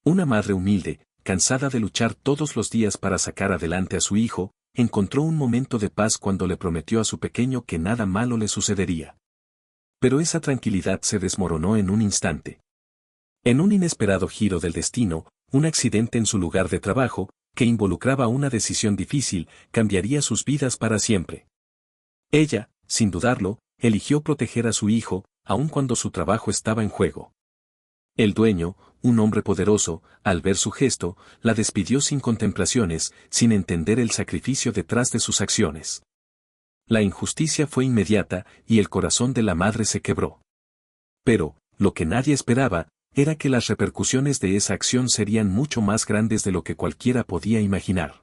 Una madre humilde, cansada de luchar todos los días para sacar adelante a su hijo, encontró un momento de paz cuando le prometió a su pequeño que nada malo le sucedería. Pero esa tranquilidad se desmoronó en un instante. En un inesperado giro del destino, un accidente en su lugar de trabajo, que involucraba una decisión difícil, cambiaría sus vidas para siempre. Ella, sin dudarlo, eligió proteger a su hijo, aun cuando su trabajo estaba en juego. El dueño, un hombre poderoso, al ver su gesto, la despidió sin contemplaciones, sin entender el sacrificio detrás de sus acciones. La injusticia fue inmediata y el corazón de la madre se quebró. Pero, lo que nadie esperaba, era que las repercusiones de esa acción serían mucho más grandes de lo que cualquiera podía imaginar.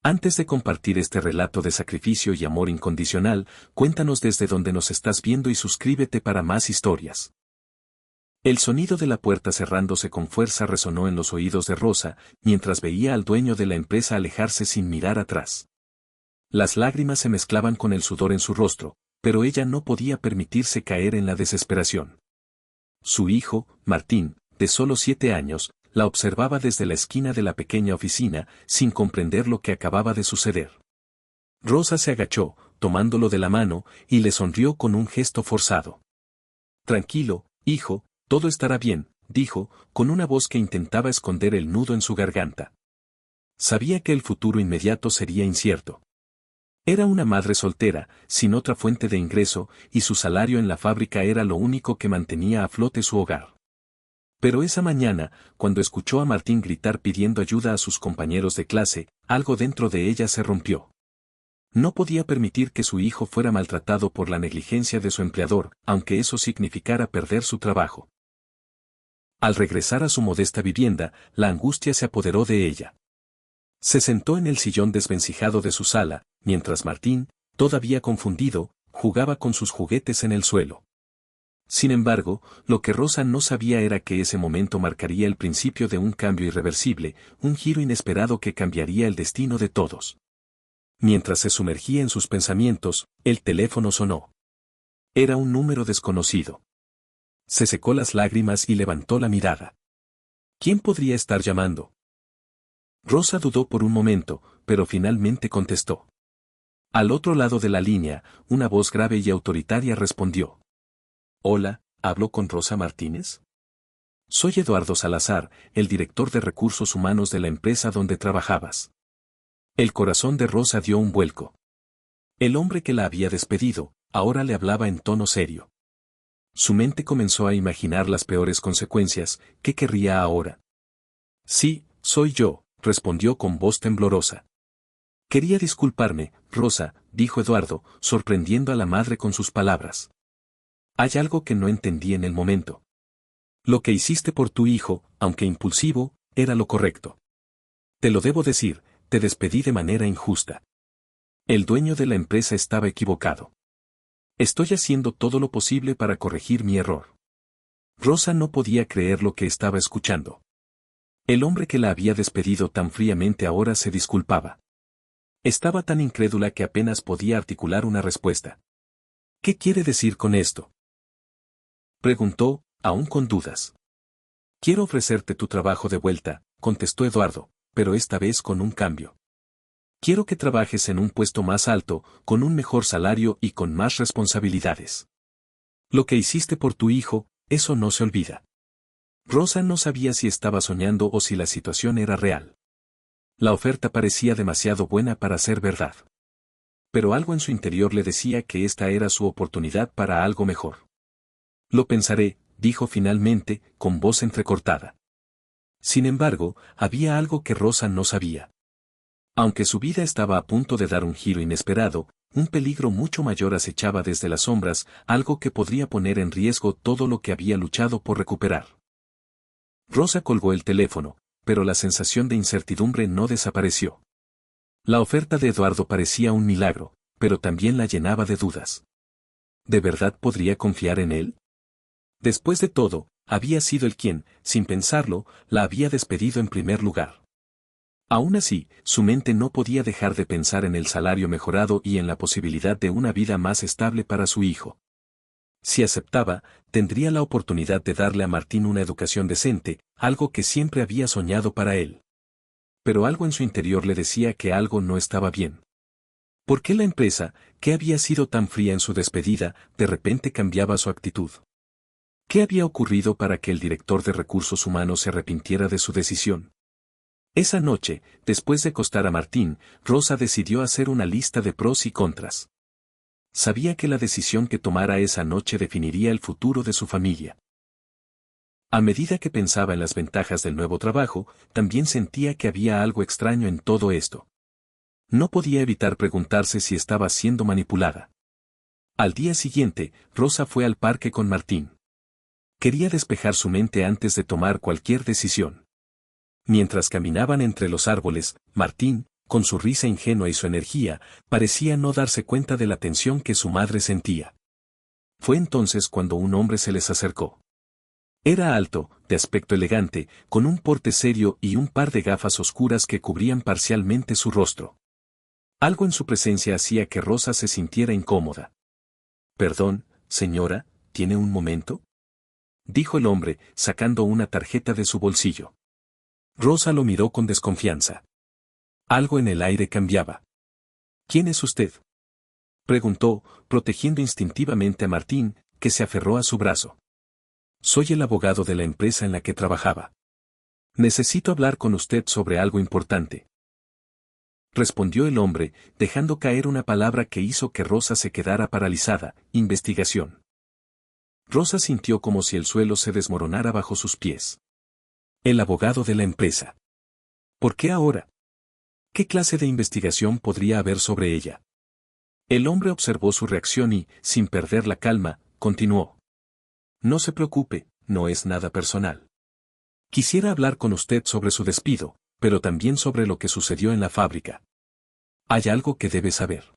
Antes de compartir este relato de sacrificio y amor incondicional, cuéntanos desde dónde nos estás viendo y suscríbete para más historias. El sonido de la puerta cerrándose con fuerza resonó en los oídos de Rosa, mientras veía al dueño de la empresa alejarse sin mirar atrás. Las lágrimas se mezclaban con el sudor en su rostro, pero ella no podía permitirse caer en la desesperación. Su hijo, Martín, de solo 7 años, la observaba desde la esquina de la pequeña oficina, sin comprender lo que acababa de suceder. Rosa se agachó, tomándolo de la mano, y le sonrió con un gesto forzado. «Tranquilo, hijo, todo estará bien», dijo, con una voz que intentaba esconder el nudo en su garganta. Sabía que el futuro inmediato sería incierto. Era una madre soltera, sin otra fuente de ingreso, y su salario en la fábrica era lo único que mantenía a flote su hogar. Pero esa mañana, cuando escuchó a Martín gritar pidiendo ayuda a sus compañeros de clase, algo dentro de ella se rompió. No podía permitir que su hijo fuera maltratado por la negligencia de su empleador, aunque eso significara perder su trabajo. Al regresar a su modesta vivienda, la angustia se apoderó de ella. Se sentó en el sillón desvencijado de su sala, mientras Martín, todavía confundido, jugaba con sus juguetes en el suelo. Sin embargo, lo que Rosa no sabía era que ese momento marcaría el principio de un cambio irreversible, un giro inesperado que cambiaría el destino de todos. Mientras se sumergía en sus pensamientos, el teléfono sonó. Era un número desconocido. Se secó las lágrimas y levantó la mirada. ¿Quién podría estar llamando? Rosa dudó por un momento, pero finalmente contestó. Al otro lado de la línea, una voz grave y autoritaria respondió. «Hola, ¿hablo con Rosa Martínez? Soy Eduardo Salazar, el director de recursos humanos de la empresa donde trabajabas». El corazón de Rosa dio un vuelco. El hombre que la había despedido, ahora le hablaba en tono serio. Su mente comenzó a imaginar las peores consecuencias. ¿Qué querría ahora? «Sí, soy yo», respondió con voz temblorosa. «Quería disculparme, Rosa», dijo Eduardo, sorprendiendo a la madre con sus palabras. «Hay algo que no entendí en el momento. Lo que hiciste por tu hijo, aunque impulsivo, era lo correcto. Te lo debo decir, te despedí de manera injusta. El dueño de la empresa estaba equivocado. Estoy haciendo todo lo posible para corregir mi error». Rosa no podía creer lo que estaba escuchando. El hombre que la había despedido tan fríamente ahora se disculpaba. Estaba tan incrédula que apenas podía articular una respuesta. «¿Qué quiere decir con esto?», preguntó, aún con dudas. «Quiero ofrecerte tu trabajo de vuelta», contestó Eduardo, «pero esta vez con un cambio. Quiero que trabajes en un puesto más alto, con un mejor salario y con más responsabilidades. Lo que hiciste por tu hijo, eso no se olvida». Rosa no sabía si estaba soñando o si la situación era real. La oferta parecía demasiado buena para ser verdad. Pero algo en su interior le decía que esta era su oportunidad para algo mejor. «Lo pensaré», dijo finalmente, con voz entrecortada. Sin embargo, había algo que Rosa no sabía. Aunque su vida estaba a punto de dar un giro inesperado, un peligro mucho mayor acechaba desde las sombras, algo que podría poner en riesgo todo lo que había luchado por recuperar. Rosa colgó el teléfono, pero la sensación de incertidumbre no desapareció. La oferta de Eduardo parecía un milagro, pero también la llenaba de dudas. ¿De verdad podría confiar en él? Después de todo, había sido él quien, sin pensarlo, la había despedido en primer lugar. Aún así, su mente no podía dejar de pensar en el salario mejorado y en la posibilidad de una vida más estable para su hijo. Si aceptaba, tendría la oportunidad de darle a Martín una educación decente, algo que siempre había soñado para él. Pero algo en su interior le decía que algo no estaba bien. ¿Por qué la empresa, que había sido tan fría en su despedida, de repente cambiaba su actitud? ¿Qué había ocurrido para que el director de recursos humanos se arrepintiera de su decisión? Esa noche, después de acostar a Martín, Rosa decidió hacer una lista de pros y contras. Sabía que la decisión que tomara esa noche definiría el futuro de su familia. A medida que pensaba en las ventajas del nuevo trabajo, también sentía que había algo extraño en todo esto. No podía evitar preguntarse si estaba siendo manipulada. Al día siguiente, Rosa fue al parque con Martín. Quería despejar su mente antes de tomar cualquier decisión. Mientras caminaban entre los árboles, Martín, con su risa ingenua y su energía, parecía no darse cuenta de la tensión que su madre sentía. Fue entonces cuando un hombre se les acercó. Era alto, de aspecto elegante, con un porte serio y un par de gafas oscuras que cubrían parcialmente su rostro. Algo en su presencia hacía que Rosa se sintiera incómoda. «Perdón, señora, ¿tiene un momento?», dijo el hombre, sacando una tarjeta de su bolsillo. Rosa lo miró con desconfianza. Algo en el aire cambiaba. «¿Quién es usted?», preguntó, protegiendo instintivamente a Martín, que se aferró a su brazo. «Soy el abogado de la empresa en la que trabajaba. Necesito hablar con usted sobre algo importante», respondió el hombre, dejando caer una palabra que hizo que Rosa se quedara paralizada: investigación. Rosa sintió como si el suelo se desmoronara bajo sus pies. El abogado de la empresa. ¿Por qué ahora? ¿Qué clase de investigación podría haber sobre ella? El hombre observó su reacción y, sin perder la calma, continuó. «No se preocupe, no es nada personal. Quisiera hablar con usted sobre su despido, pero también sobre lo que sucedió en la fábrica. Hay algo que debe saber».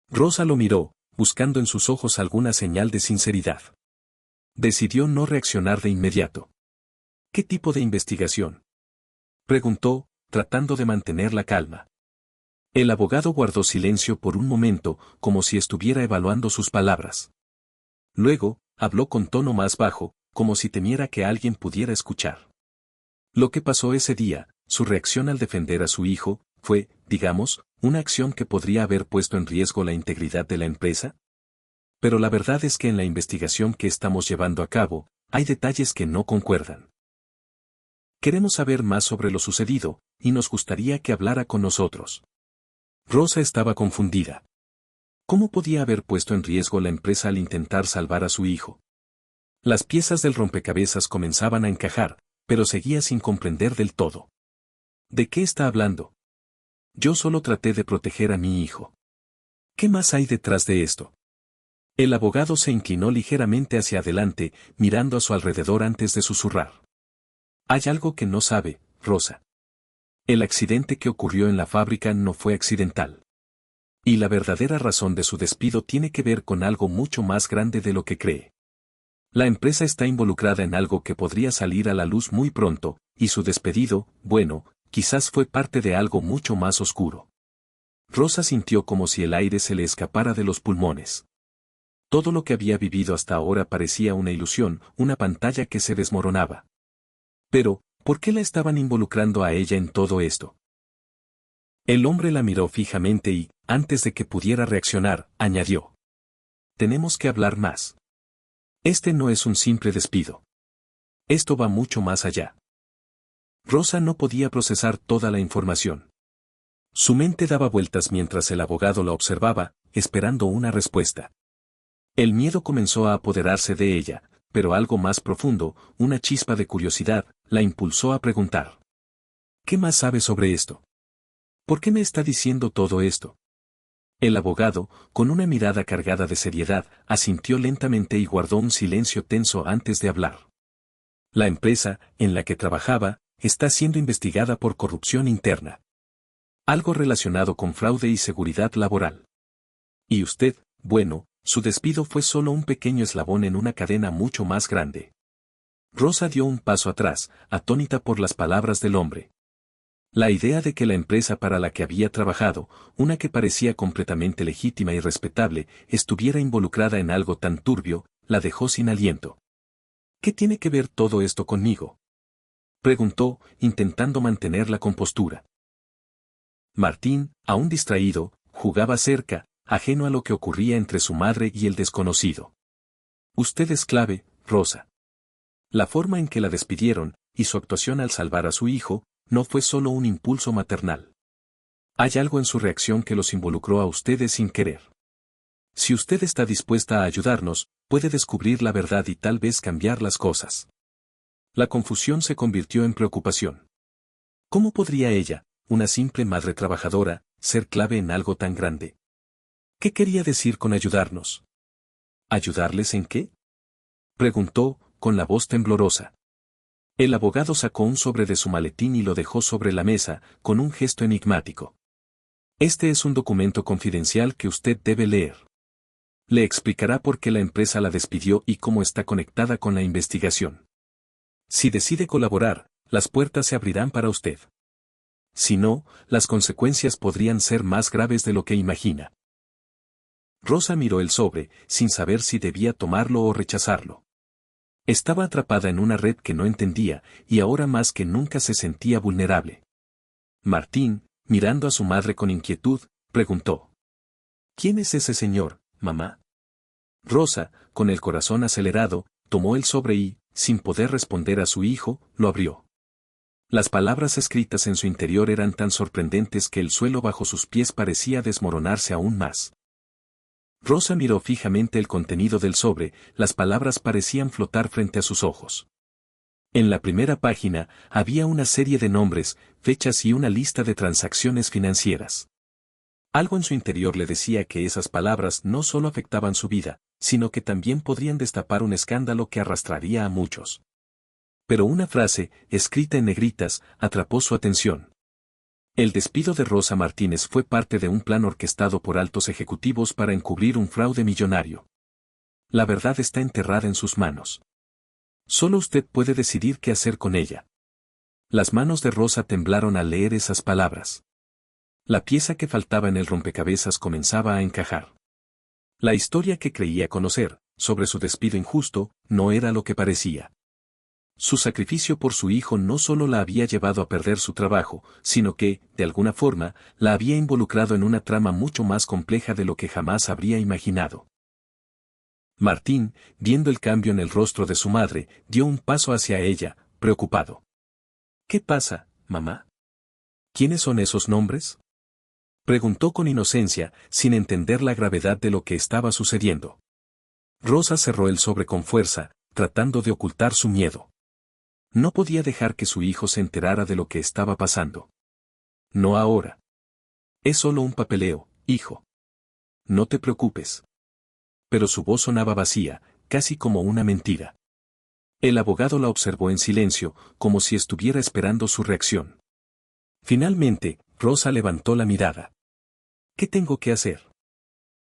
Rosa lo miró, buscando en sus ojos alguna señal de sinceridad. Decidió no reaccionar de inmediato. «¿Qué tipo de investigación?», preguntó, tratando de mantener la calma. El abogado guardó silencio por un momento, como si estuviera evaluando sus palabras. Luego, habló con tono más bajo, como si temiera que alguien pudiera escuchar. Lo que pasó ese día, su reacción al defender a su hijo, fue, digamos, una acción que podría haber puesto en riesgo la integridad de la empresa. Pero la verdad es que en la investigación que estamos llevando a cabo, hay detalles que no concuerdan. Queremos saber más sobre lo sucedido, y nos gustaría que hablara con nosotros. Rosa estaba confundida. ¿Cómo podía haber puesto en riesgo la empresa al intentar salvar a su hijo? Las piezas del rompecabezas comenzaban a encajar, pero seguía sin comprender del todo. ¿De qué está hablando? Yo solo traté de proteger a mi hijo. ¿Qué más hay detrás de esto? El abogado se inclinó ligeramente hacia adelante, mirando a su alrededor antes de susurrar. Hay algo que no sabe, Rosa. El accidente que ocurrió en la fábrica no fue accidental. Y la verdadera razón de su despido tiene que ver con algo mucho más grande de lo que cree. La empresa está involucrada en algo que podría salir a la luz muy pronto, y su despedido, bueno, quizás fue parte de algo mucho más oscuro. Rosa sintió como si el aire se le escapara de los pulmones. Todo lo que había vivido hasta ahora parecía una ilusión, una pantalla que se desmoronaba. Pero, ¿por qué la estaban involucrando a ella en todo esto? El hombre la miró fijamente y, antes de que pudiera reaccionar, añadió. Tenemos que hablar más. Este no es un simple despido. Esto va mucho más allá. Rosa no podía procesar toda la información. Su mente daba vueltas mientras el abogado la observaba, esperando una respuesta. El miedo comenzó a apoderarse de ella, pero algo más profundo, una chispa de curiosidad, la impulsó a preguntar. ¿Qué más sabe sobre esto? ¿Por qué me está diciendo todo esto? El abogado, con una mirada cargada de seriedad, asintió lentamente y guardó un silencio tenso antes de hablar. La empresa, en la que trabajaba, está siendo investigada por corrupción interna. Algo relacionado con fraude y seguridad laboral. Y usted, bueno, su despido fue solo un pequeño eslabón en una cadena mucho más grande. Rosa dio un paso atrás, atónita por las palabras del hombre. La idea de que la empresa para la que había trabajado, una que parecía completamente legítima y respetable, estuviera involucrada en algo tan turbio, la dejó sin aliento. ¿Qué tiene que ver todo esto conmigo?, preguntó, intentando mantener la compostura. Martín, aún distraído, jugaba cerca, ajeno a lo que ocurría entre su madre y el desconocido. Usted es clave, Rosa. La forma en que la despidieron, y su actuación al salvar a su hijo, no fue solo un impulso maternal. Hay algo en su reacción que los involucró a ustedes sin querer. Si usted está dispuesta a ayudarnos, puede descubrir la verdad y tal vez cambiar las cosas. La confusión se convirtió en preocupación. ¿Cómo podría ella, una simple madre trabajadora, ser clave en algo tan grande? ¿Qué quería decir con ayudarnos? ¿Ayudarles en qué?, preguntó, con la voz temblorosa. El abogado sacó un sobre de su maletín y lo dejó sobre la mesa, con un gesto enigmático. Este es un documento confidencial que usted debe leer. Le explicará por qué la empresa la despidió y cómo está conectada con la investigación. Si decide colaborar, las puertas se abrirán para usted. Si no, las consecuencias podrían ser más graves de lo que imagina. Rosa miró el sobre, sin saber si debía tomarlo o rechazarlo. Estaba atrapada en una red que no entendía, y ahora más que nunca se sentía vulnerable. Martín, mirando a su madre con inquietud, preguntó: ¿Quién es ese señor, mamá? Rosa, con el corazón acelerado, tomó el sobre y, sin poder responder a su hijo, lo abrió. Las palabras escritas en su interior eran tan sorprendentes que el suelo bajo sus pies parecía desmoronarse aún más. Rosa miró fijamente el contenido del sobre, las palabras parecían flotar frente a sus ojos. En la primera página, había una serie de nombres, fechas y una lista de transacciones financieras. Algo en su interior le decía que esas palabras no solo afectaban su vida, sino que también podrían destapar un escándalo que arrastraría a muchos. Pero una frase, escrita en negritas, atrapó su atención. El despido de Rosa Martínez fue parte de un plan orquestado por altos ejecutivos para encubrir un fraude millonario. La verdad está enterrada en sus manos. Solo usted puede decidir qué hacer con ella. Las manos de Rosa temblaron al leer esas palabras. La pieza que faltaba en el rompecabezas comenzaba a encajar. La historia que creía conocer, sobre su despido injusto, no era lo que parecía. Su sacrificio por su hijo no solo la había llevado a perder su trabajo, sino que, de alguna forma, la había involucrado en una trama mucho más compleja de lo que jamás habría imaginado. Martín, viendo el cambio en el rostro de su madre, dio un paso hacia ella, preocupado. ¿Qué pasa, mamá? ¿Quiénes son esos nombres?, preguntó con inocencia, sin entender la gravedad de lo que estaba sucediendo. Rosa cerró el sobre con fuerza, tratando de ocultar su miedo. No podía dejar que su hijo se enterara de lo que estaba pasando. No ahora. Es solo un papeleo, hijo. No te preocupes. Pero su voz sonaba vacía, casi como una mentira. El abogado la observó en silencio, como si estuviera esperando su reacción. Finalmente, Rosa levantó la mirada. ¿Qué tengo que hacer?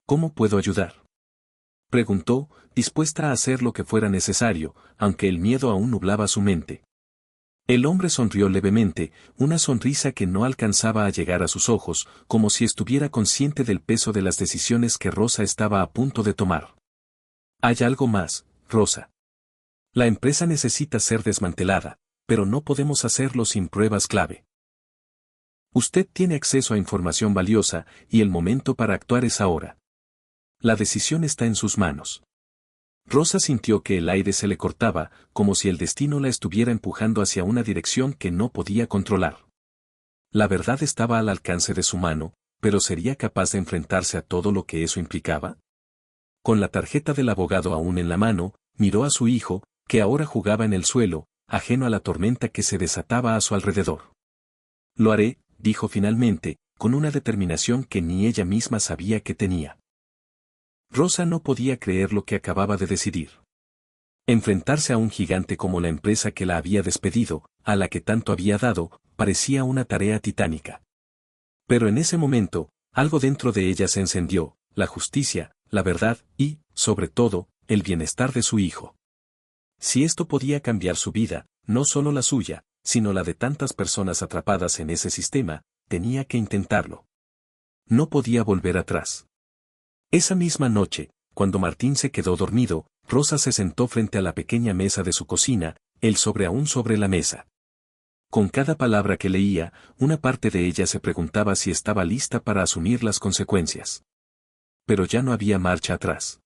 ¿Cómo puedo ayudar?, preguntó, dispuesta a hacer lo que fuera necesario, aunque el miedo aún nublaba su mente. El hombre sonrió levemente, una sonrisa que no alcanzaba a llegar a sus ojos, como si estuviera consciente del peso de las decisiones que Rosa estaba a punto de tomar. Hay algo más, Rosa. La empresa necesita ser desmantelada, pero no podemos hacerlo sin pruebas clave. Usted tiene acceso a información valiosa, y el momento para actuar es ahora. La decisión está en sus manos. Rosa sintió que el aire se le cortaba, como si el destino la estuviera empujando hacia una dirección que no podía controlar. La verdad estaba al alcance de su mano, pero ¿sería capaz de enfrentarse a todo lo que eso implicaba? Con la tarjeta del abogado aún en la mano, miró a su hijo, que ahora jugaba en el suelo, ajeno a la tormenta que se desataba a su alrededor. Lo haré, dijo finalmente, con una determinación que ni ella misma sabía que tenía. Rosa no podía creer lo que acababa de decidir. Enfrentarse a un gigante como la empresa que la había despedido, a la que tanto había dado, parecía una tarea titánica. Pero en ese momento, algo dentro de ella se encendió, la justicia, la verdad y, sobre todo, el bienestar de su hijo. Si esto podía cambiar su vida, no solo la suya, sino la de tantas personas atrapadas en ese sistema, tenía que intentarlo. No podía volver atrás. Esa misma noche, Cuando Martín se quedó dormido, Rosa se sentó frente a la pequeña mesa de su cocina, el sobre aún sobre la mesa. Con cada palabra que leía, una parte de ella se preguntaba si estaba lista para asumir las consecuencias. Pero ya no había marcha atrás.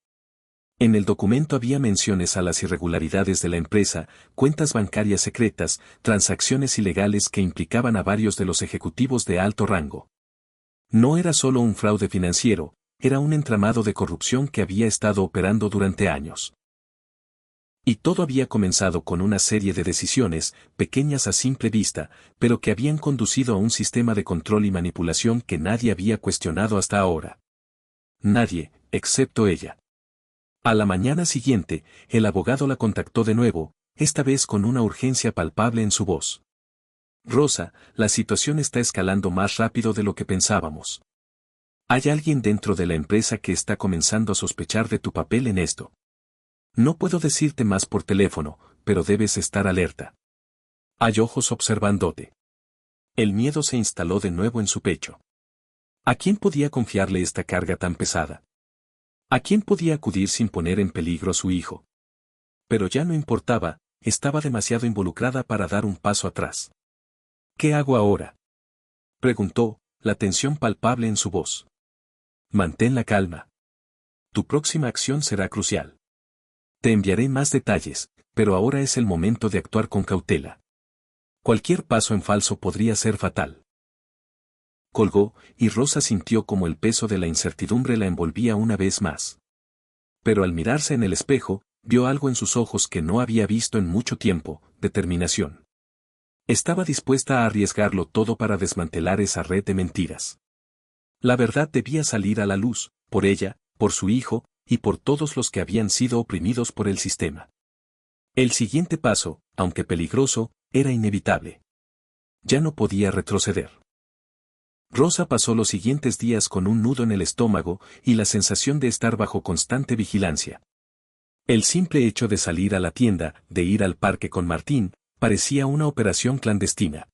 En el documento había menciones a las irregularidades de la empresa, cuentas bancarias secretas, transacciones ilegales que implicaban a varios de los ejecutivos de alto rango. No era solo un fraude financiero, era un entramado de corrupción que había estado operando durante años. Y todo había comenzado con una serie de decisiones, pequeñas a simple vista, pero que habían conducido a un sistema de control y manipulación que nadie había cuestionado hasta ahora. Nadie, excepto ella. A la mañana siguiente, el abogado la contactó de nuevo, esta vez con una urgencia palpable en su voz. Rosa, la situación está escalando más rápido de lo que pensábamos. Hay alguien dentro de la empresa que está comenzando a sospechar de tu papel en esto. No puedo decirte más por teléfono, pero debes estar alerta. Hay ojos observándote. El miedo se instaló de nuevo en su pecho. ¿A quién podía confiarle esta carga tan pesada? ¿A quién podía acudir sin poner en peligro a su hijo? Pero ya no importaba, estaba demasiado involucrada para dar un paso atrás. ¿Qué hago ahora?, preguntó, la tensión palpable en su voz. Mantén la calma. Tu próxima acción será crucial. Te enviaré más detalles, pero ahora es el momento de actuar con cautela. Cualquier paso en falso podría ser fatal. Colgó, y Rosa sintió como el peso de la incertidumbre la envolvía una vez más. Pero al mirarse en el espejo, vio algo en sus ojos que no había visto en mucho tiempo: determinación. Estaba dispuesta a arriesgarlo todo para desmantelar esa red de mentiras. La verdad debía salir a la luz, por ella, por su hijo, y por todos los que habían sido oprimidos por el sistema. El siguiente paso, aunque peligroso, era inevitable. Ya no podía retroceder. Rosa pasó los siguientes días con un nudo en el estómago y la sensación de estar bajo constante vigilancia. El simple hecho de salir a la tienda, de ir al parque con Martín, parecía una operación clandestina.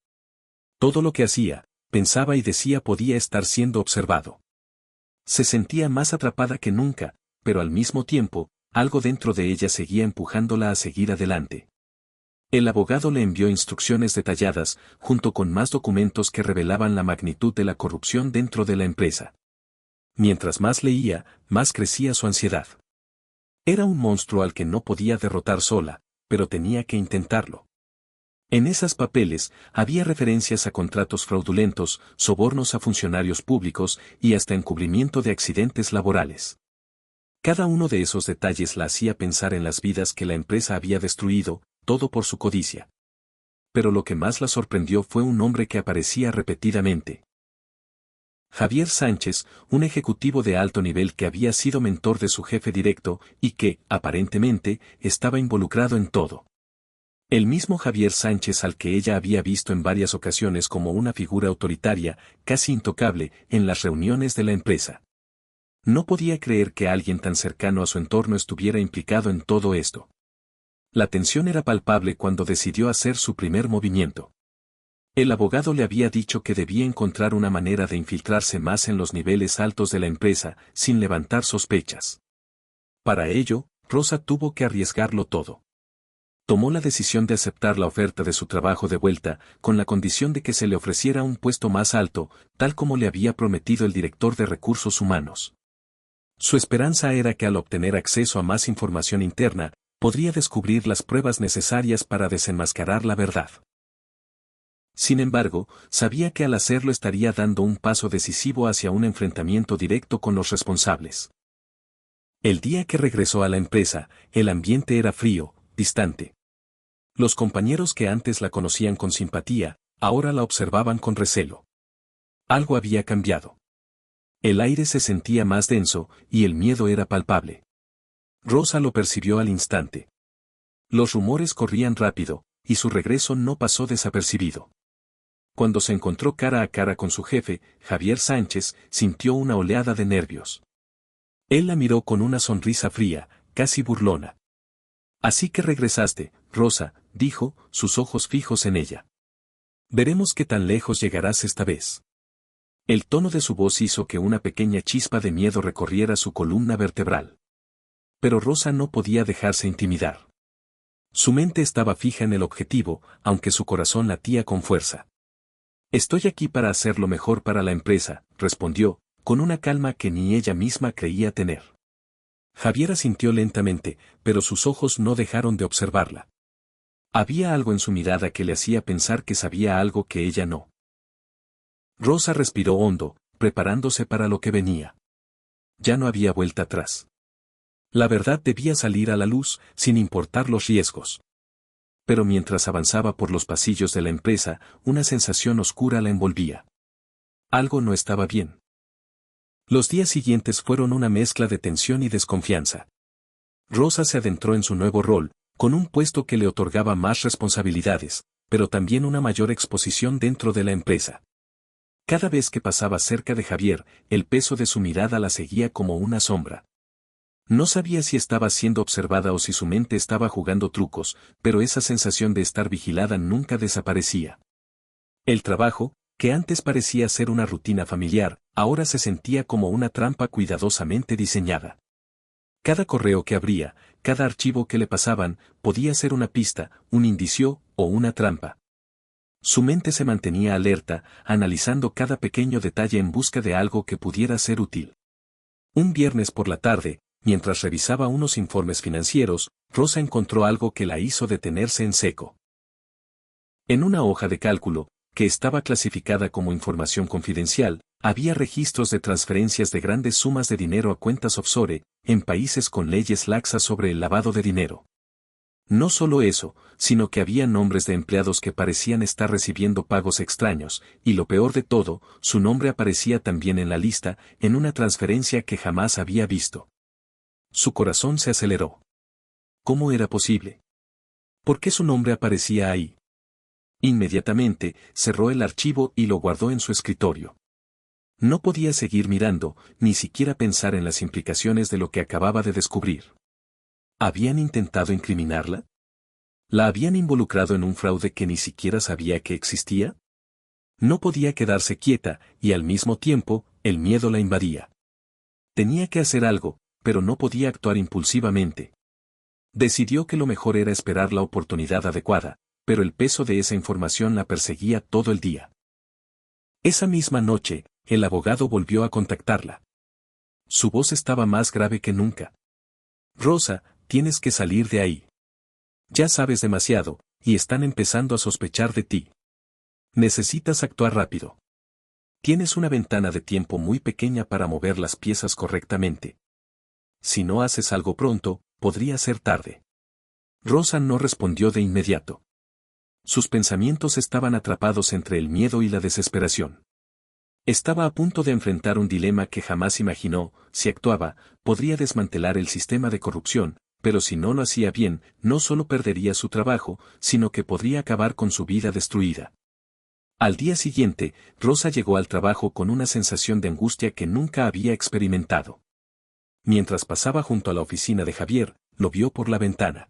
Todo lo que hacía, pensaba y decía podía estar siendo observado. Se sentía más atrapada que nunca, pero al mismo tiempo, algo dentro de ella seguía empujándola a seguir adelante. El abogado le envió instrucciones detalladas, junto con más documentos que revelaban la magnitud de la corrupción dentro de la empresa. Mientras más leía, más crecía su ansiedad. Era un monstruo al que no podía derrotar sola, pero tenía que intentarlo. En esos papeles había referencias a contratos fraudulentos, sobornos a funcionarios públicos y hasta encubrimiento de accidentes laborales. Cada uno de esos detalles la hacía pensar en las vidas que la empresa había destruido, todo por su codicia. Pero lo que más la sorprendió fue un nombre que aparecía repetidamente. Javier Sánchez, un ejecutivo de alto nivel que había sido mentor de su jefe directo y que, aparentemente, estaba involucrado en todo. El mismo Javier Sánchez al que ella había visto en varias ocasiones como una figura autoritaria, casi intocable, en las reuniones de la empresa. No podía creer que alguien tan cercano a su entorno estuviera implicado en todo esto. La tensión era palpable cuando decidió hacer su primer movimiento. El abogado le había dicho que debía encontrar una manera de infiltrarse más en los niveles altos de la empresa, sin levantar sospechas. Para ello, Rosa tuvo que arriesgarlo todo. Tomó la decisión de aceptar la oferta de su trabajo de vuelta, con la condición de que se le ofreciera un puesto más alto, tal como le había prometido el director de recursos humanos. Su esperanza era que al obtener acceso a más información interna, podría descubrir las pruebas necesarias para desenmascarar la verdad. Sin embargo, sabía que al hacerlo estaría dando un paso decisivo hacia un enfrentamiento directo con los responsables. El día que regresó a la empresa, el ambiente era frío, distante. Los compañeros que antes la conocían con simpatía, ahora la observaban con recelo. Algo había cambiado. El aire se sentía más denso, y el miedo era palpable. Rosa lo percibió al instante. Los rumores corrían rápido, y su regreso no pasó desapercibido. Cuando se encontró cara a cara con su jefe, Javier Sánchez, sintió una oleada de nervios. Él la miró con una sonrisa fría, casi burlona. «Así que regresaste, Rosa», dijo, sus ojos fijos en ella. «Veremos qué tan lejos llegarás esta vez». El tono de su voz hizo que una pequeña chispa de miedo recorriera su columna vertebral. pero Rosa no podía dejarse intimidar. Su mente estaba fija en el objetivo, aunque su corazón latía con fuerza. Estoy aquí para hacer lo mejor para la empresa, respondió, con una calma que ni ella misma creía tener. Javier asintió lentamente, pero sus ojos no dejaron de observarla. Había algo en su mirada que le hacía pensar que sabía algo que ella no. Rosa respiró hondo, preparándose para lo que venía. Ya no había vuelta atrás. La verdad debía salir a la luz, sin importar los riesgos. Pero mientras avanzaba por los pasillos de la empresa, una sensación oscura la envolvía. Algo no estaba bien. Los días siguientes fueron una mezcla de tensión y desconfianza. Rosa se adentró en su nuevo rol, con un puesto que le otorgaba más responsabilidades, pero también una mayor exposición dentro de la empresa. Cada vez que pasaba cerca de Javier, el peso de su mirada la seguía como una sombra. No sabía si estaba siendo observada o si su mente estaba jugando trucos, pero esa sensación de estar vigilada nunca desaparecía. El trabajo, que antes parecía ser una rutina familiar, ahora se sentía como una trampa cuidadosamente diseñada. Cada correo que abría, cada archivo que le pasaban, podía ser una pista, un indicio o una trampa. Su mente se mantenía alerta, analizando cada pequeño detalle en busca de algo que pudiera ser útil. Un viernes por la tarde, mientras revisaba unos informes financieros, Rosa encontró algo que la hizo detenerse en seco. En una hoja de cálculo, que estaba clasificada como información confidencial, había registros de transferencias de grandes sumas de dinero a cuentas offshore, en países con leyes laxas sobre el lavado de dinero. No solo eso, sino que había nombres de empleados que parecían estar recibiendo pagos extraños, y lo peor de todo, su nombre aparecía también en la lista, en una transferencia que jamás había visto. Su corazón se aceleró. ¿Cómo era posible? ¿Por qué su nombre aparecía ahí? Inmediatamente, cerró el archivo y lo guardó en su escritorio. No podía seguir mirando, ni siquiera pensar en las implicaciones de lo que acababa de descubrir. ¿Habían intentado incriminarla? ¿La habían involucrado en un fraude que ni siquiera sabía que existía? No podía quedarse quieta, y al mismo tiempo, el miedo la invadía. Tenía que hacer algo, pero no podía actuar impulsivamente. Decidió que lo mejor era esperar la oportunidad adecuada, pero el peso de esa información la perseguía todo el día. Esa misma noche, el abogado volvió a contactarla. Su voz estaba más grave que nunca. Rosa, tienes que salir de ahí. Ya sabes demasiado, y están empezando a sospechar de ti. Necesitas actuar rápido. Tienes una ventana de tiempo muy pequeña para mover las piezas correctamente. Si no haces algo pronto, podría ser tarde. Rosa no respondió de inmediato. Sus pensamientos estaban atrapados entre el miedo y la desesperación. Estaba a punto de enfrentar un dilema que jamás imaginó: si actuaba, podría desmantelar el sistema de corrupción, pero si no lo hacía bien, no solo perdería su trabajo, sino que podría acabar con su vida destruida. Al día siguiente, Rosa llegó al trabajo con una sensación de angustia que nunca había experimentado. Mientras pasaba junto a la oficina de Javier, lo vio por la ventana.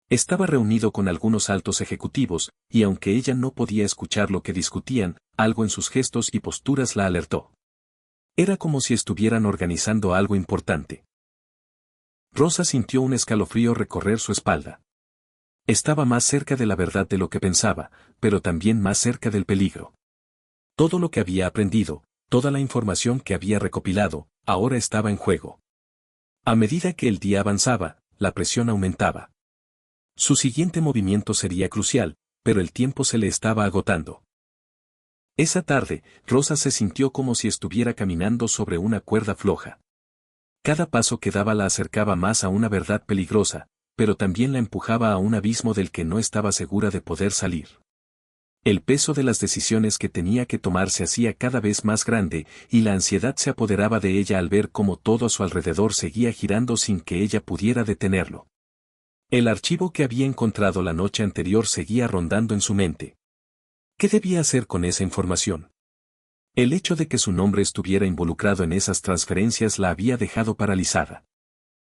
Estaba reunido con algunos altos ejecutivos, y aunque ella no podía escuchar lo que discutían, algo en sus gestos y posturas la alertó. Era como si estuvieran organizando algo importante. Rosa sintió un escalofrío recorrer su espalda. Estaba más cerca de la verdad de lo que pensaba, pero también más cerca del peligro. Todo lo que había aprendido, toda la información que había recopilado, ahora estaba en juego. A medida que el día avanzaba, la presión aumentaba. Su siguiente movimiento sería crucial, pero el tiempo se le estaba agotando. Esa tarde, Rosa se sintió como si estuviera caminando sobre una cuerda floja. Cada paso que daba la acercaba más a una verdad peligrosa, pero también la empujaba a un abismo del que no estaba segura de poder salir. El peso de las decisiones que tenía que tomar se hacía cada vez más grande, y la ansiedad se apoderaba de ella al ver cómo todo a su alrededor seguía girando sin que ella pudiera detenerlo. El archivo que había encontrado la noche anterior seguía rondando en su mente. ¿Qué debía hacer con esa información? El hecho de que su nombre estuviera involucrado en esas transferencias la había dejado paralizada.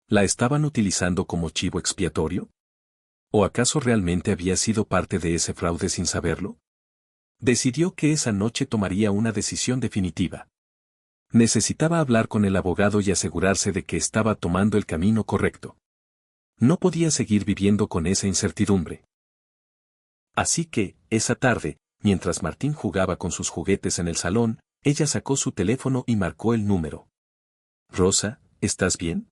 ¿La estaban utilizando como chivo expiatorio? ¿O acaso realmente había sido parte de ese fraude sin saberlo? Decidió que esa noche tomaría una decisión definitiva. Necesitaba hablar con el abogado y asegurarse de que estaba tomando el camino correcto. No podía seguir viviendo con esa incertidumbre. Así que, esa tarde, mientras Martín jugaba con sus juguetes en el salón, ella sacó su teléfono y marcó el número. «Rosa, ¿estás bien?».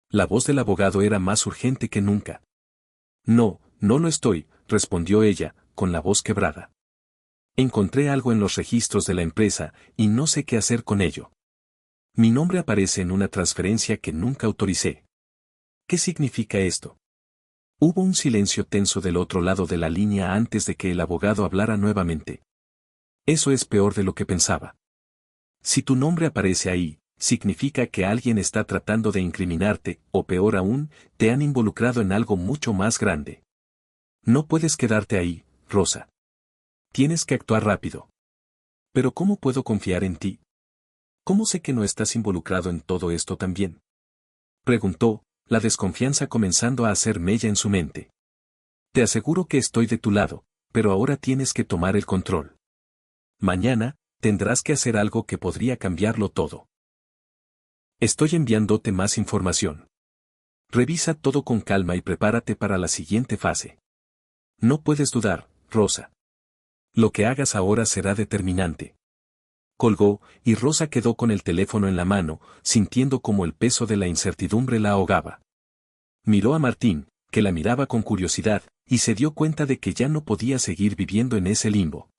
La voz del abogado era más urgente que nunca. «No, no lo estoy», respondió ella, con la voz quebrada. «Encontré algo en los registros de la empresa, y no sé qué hacer con ello. Mi nombre aparece en una transferencia que nunca autoricé». «¿Qué significa esto?». Hubo un silencio tenso del otro lado de la línea antes de que el abogado hablara nuevamente. «Eso es peor de lo que pensaba. Si tu nombre aparece ahí, significa que alguien está tratando de incriminarte, o peor aún, te han involucrado en algo mucho más grande. No puedes quedarte ahí, Rosa. Tienes que actuar rápido». «¿Pero cómo puedo confiar en ti? ¿Cómo sé que no estás involucrado en todo esto también?», preguntó, la desconfianza comenzando a hacer mella en su mente. «Te aseguro que estoy de tu lado, pero ahora tienes que tomar el control. Mañana, tendrás que hacer algo que podría cambiarlo todo. Estoy enviándote más información. Revisa todo con calma y prepárate para la siguiente fase. No puedes dudar, Rosa. Lo que hagas ahora será determinante». Colgó, y Rosa quedó con el teléfono en la mano, sintiendo como el peso de la incertidumbre la ahogaba. Miró a Martín, que la miraba con curiosidad, y se dio cuenta de que ya no podía seguir viviendo en ese limbo.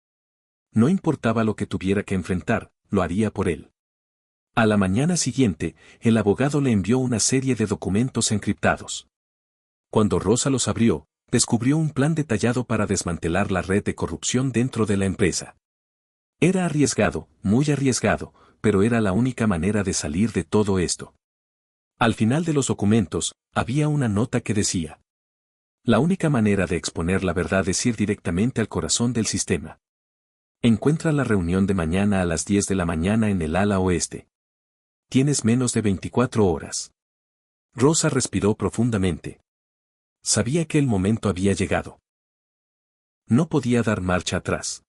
No importaba lo que tuviera que enfrentar, lo haría por él. A la mañana siguiente, el abogado le envió una serie de documentos encriptados. Cuando Rosa los abrió, descubrió un plan detallado para desmantelar la red de corrupción dentro de la empresa. Era arriesgado, muy arriesgado, pero era la única manera de salir de todo esto. Al final de los documentos, había una nota que decía: «La única manera de exponer la verdad es ir directamente al corazón del sistema. Encuentra la reunión de mañana a las 10 de la mañana en el ala oeste. Tienes menos de 24 horas». Rosa respiró profundamente. Sabía que el momento había llegado. No podía dar marcha atrás.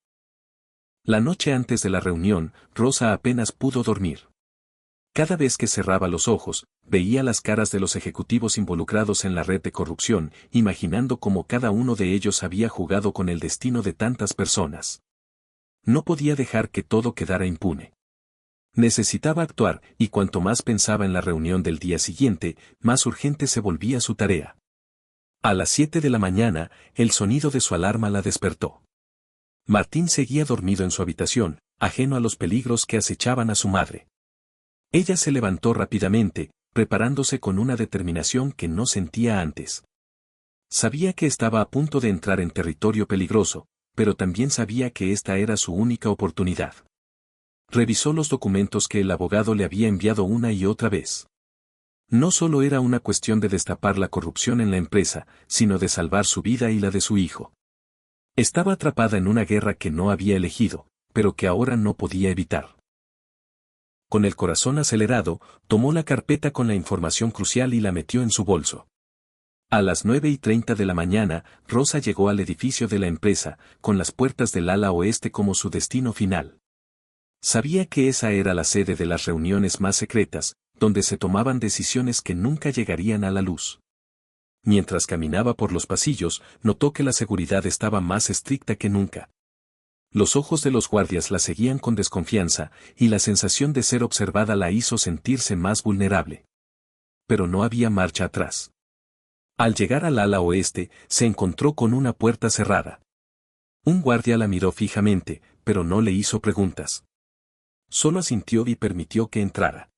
La noche antes de la reunión, Rosa apenas pudo dormir. Cada vez que cerraba los ojos, veía las caras de los ejecutivos involucrados en la red de corrupción, imaginando cómo cada uno de ellos había jugado con el destino de tantas personas. No podía dejar que todo quedara impune. Necesitaba actuar, y cuanto más pensaba en la reunión del día siguiente, más urgente se volvía su tarea. A las 7 de la mañana, el sonido de su alarma la despertó. Martín seguía dormido en su habitación, ajeno a los peligros que acechaban a su madre. Ella se levantó rápidamente, preparándose con una determinación que no sentía antes. Sabía que estaba a punto de entrar en territorio peligroso, pero también sabía que esta era su única oportunidad. Revisó los documentos que el abogado le había enviado una y otra vez. No solo era una cuestión de destapar la corrupción en la empresa, sino de salvar su vida y la de su hijo. Estaba atrapada en una guerra que no había elegido, pero que ahora no podía evitar. Con el corazón acelerado, tomó la carpeta con la información crucial y la metió en su bolso. A las 9:30 de la mañana, Rosa llegó al edificio de la empresa, con las puertas del ala oeste como su destino final. Sabía que esa era la sede de las reuniones más secretas, donde se tomaban decisiones que nunca llegarían a la luz. Mientras caminaba por los pasillos, notó que la seguridad estaba más estricta que nunca. Los ojos de los guardias la seguían con desconfianza, y la sensación de ser observada la hizo sentirse más vulnerable. Pero no había marcha atrás. Al llegar al ala oeste, se encontró con una puerta cerrada. Un guardia la miró fijamente, pero no le hizo preguntas. Solo asintió y permitió que entrara.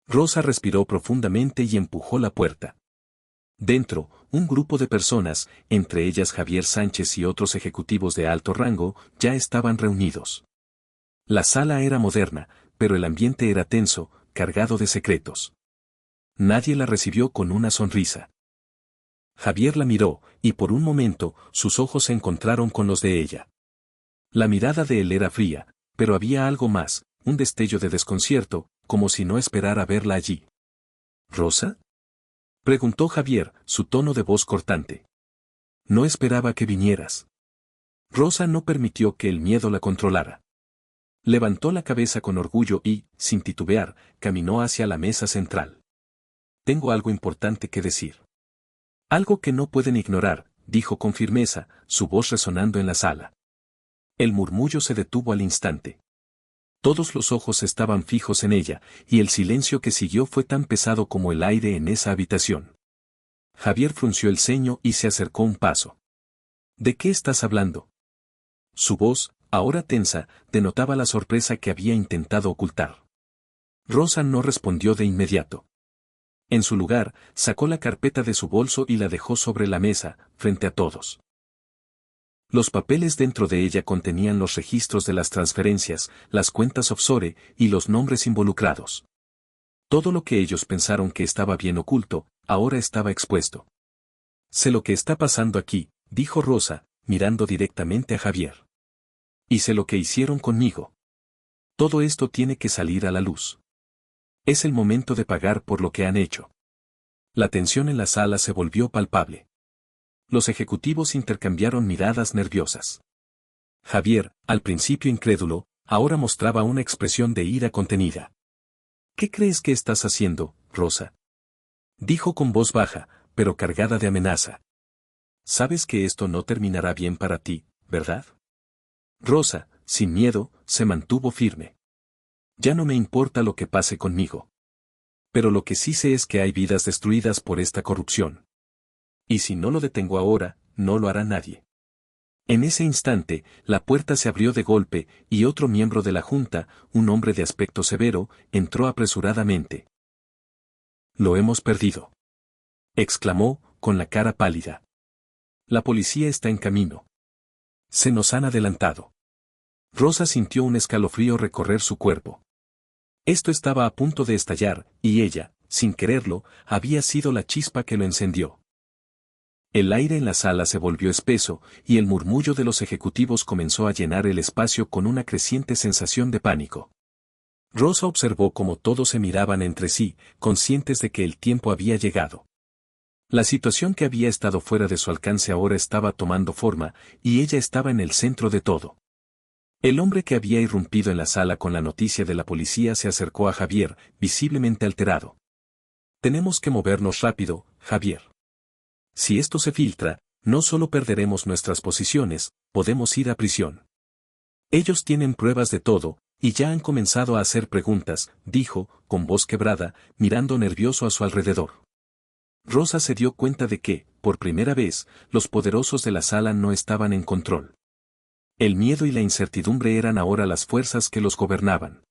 Rosa respiró profundamente y empujó la puerta. Dentro, un grupo de personas, entre ellas Javier Sánchez y otros ejecutivos de alto rango, ya estaban reunidos. La sala era moderna, pero el ambiente era tenso, cargado de secretos. Nadie la recibió con una sonrisa. Javier la miró, y por un momento, sus ojos se encontraron con los de ella. La mirada de él era fría, pero había algo más, un destello de desconcierto, como si no esperara verla allí. ¿Rosa?, preguntó Javier, su tono de voz cortante. No esperaba que vinieras. Rosa no permitió que el miedo la controlara. Levantó la cabeza con orgullo y, sin titubear, caminó hacia la mesa central. Tengo algo importante que decir. Algo que no pueden ignorar, dijo con firmeza, su voz resonando en la sala. El murmullo se detuvo al instante. Todos los ojos estaban fijos en ella, y el silencio que siguió fue tan pesado como el aire en esa habitación. Javier frunció el ceño y se acercó un paso. ¿De qué estás hablando? Su voz, ahora tensa, denotaba la sorpresa que había intentado ocultar. Rosa no respondió de inmediato. En su lugar, sacó la carpeta de su bolso y la dejó sobre la mesa, frente a todos. Los papeles dentro de ella contenían los registros de las transferencias, las cuentas offshore y los nombres involucrados. Todo lo que ellos pensaron que estaba bien oculto, ahora estaba expuesto. Sé lo que está pasando aquí, dijo Rosa, mirando directamente a Javier. Y sé lo que hicieron conmigo. Todo esto tiene que salir a la luz. Es el momento de pagar por lo que han hecho. La tensión en la sala se volvió palpable. Los ejecutivos intercambiaron miradas nerviosas. Javier, al principio incrédulo, ahora mostraba una expresión de ira contenida. ¿Qué crees que estás haciendo, Rosa? Dijo con voz baja, pero cargada de amenaza. Sabes que esto no terminará bien para ti, ¿verdad? Rosa, sin miedo, se mantuvo firme. Ya no me importa lo que pase conmigo. Pero lo que sí sé es que hay vidas destruidas por esta corrupción. Y si no lo detengo ahora, no lo hará nadie. En ese instante, la puerta se abrió de golpe, y otro miembro de la junta, un hombre de aspecto severo, entró apresuradamente. Lo hemos perdido. Exclamó, con la cara pálida. La policía está en camino. Se nos han adelantado. Rosa sintió un escalofrío recorrer su cuerpo. Esto estaba a punto de estallar, y ella, sin quererlo, había sido la chispa que lo encendió. El aire en la sala se volvió espeso, y el murmullo de los ejecutivos comenzó a llenar el espacio con una creciente sensación de pánico. Rosa observó cómo todos se miraban entre sí, conscientes de que el tiempo había llegado. La situación que había estado fuera de su alcance ahora estaba tomando forma, y ella estaba en el centro de todo. El hombre que había irrumpido en la sala con la noticia de la policía se acercó a Javier, visiblemente alterado. Tenemos que movernos rápido, Javier. Si esto se filtra, no solo perderemos nuestras posiciones, podemos ir a prisión. Ellos tienen pruebas de todo, y ya han comenzado a hacer preguntas, dijo, con voz quebrada, mirando nervioso a su alrededor. Rosa se dio cuenta de que, por primera vez, los poderosos de la sala no estaban en control. El miedo y la incertidumbre eran ahora las fuerzas que los gobernaban.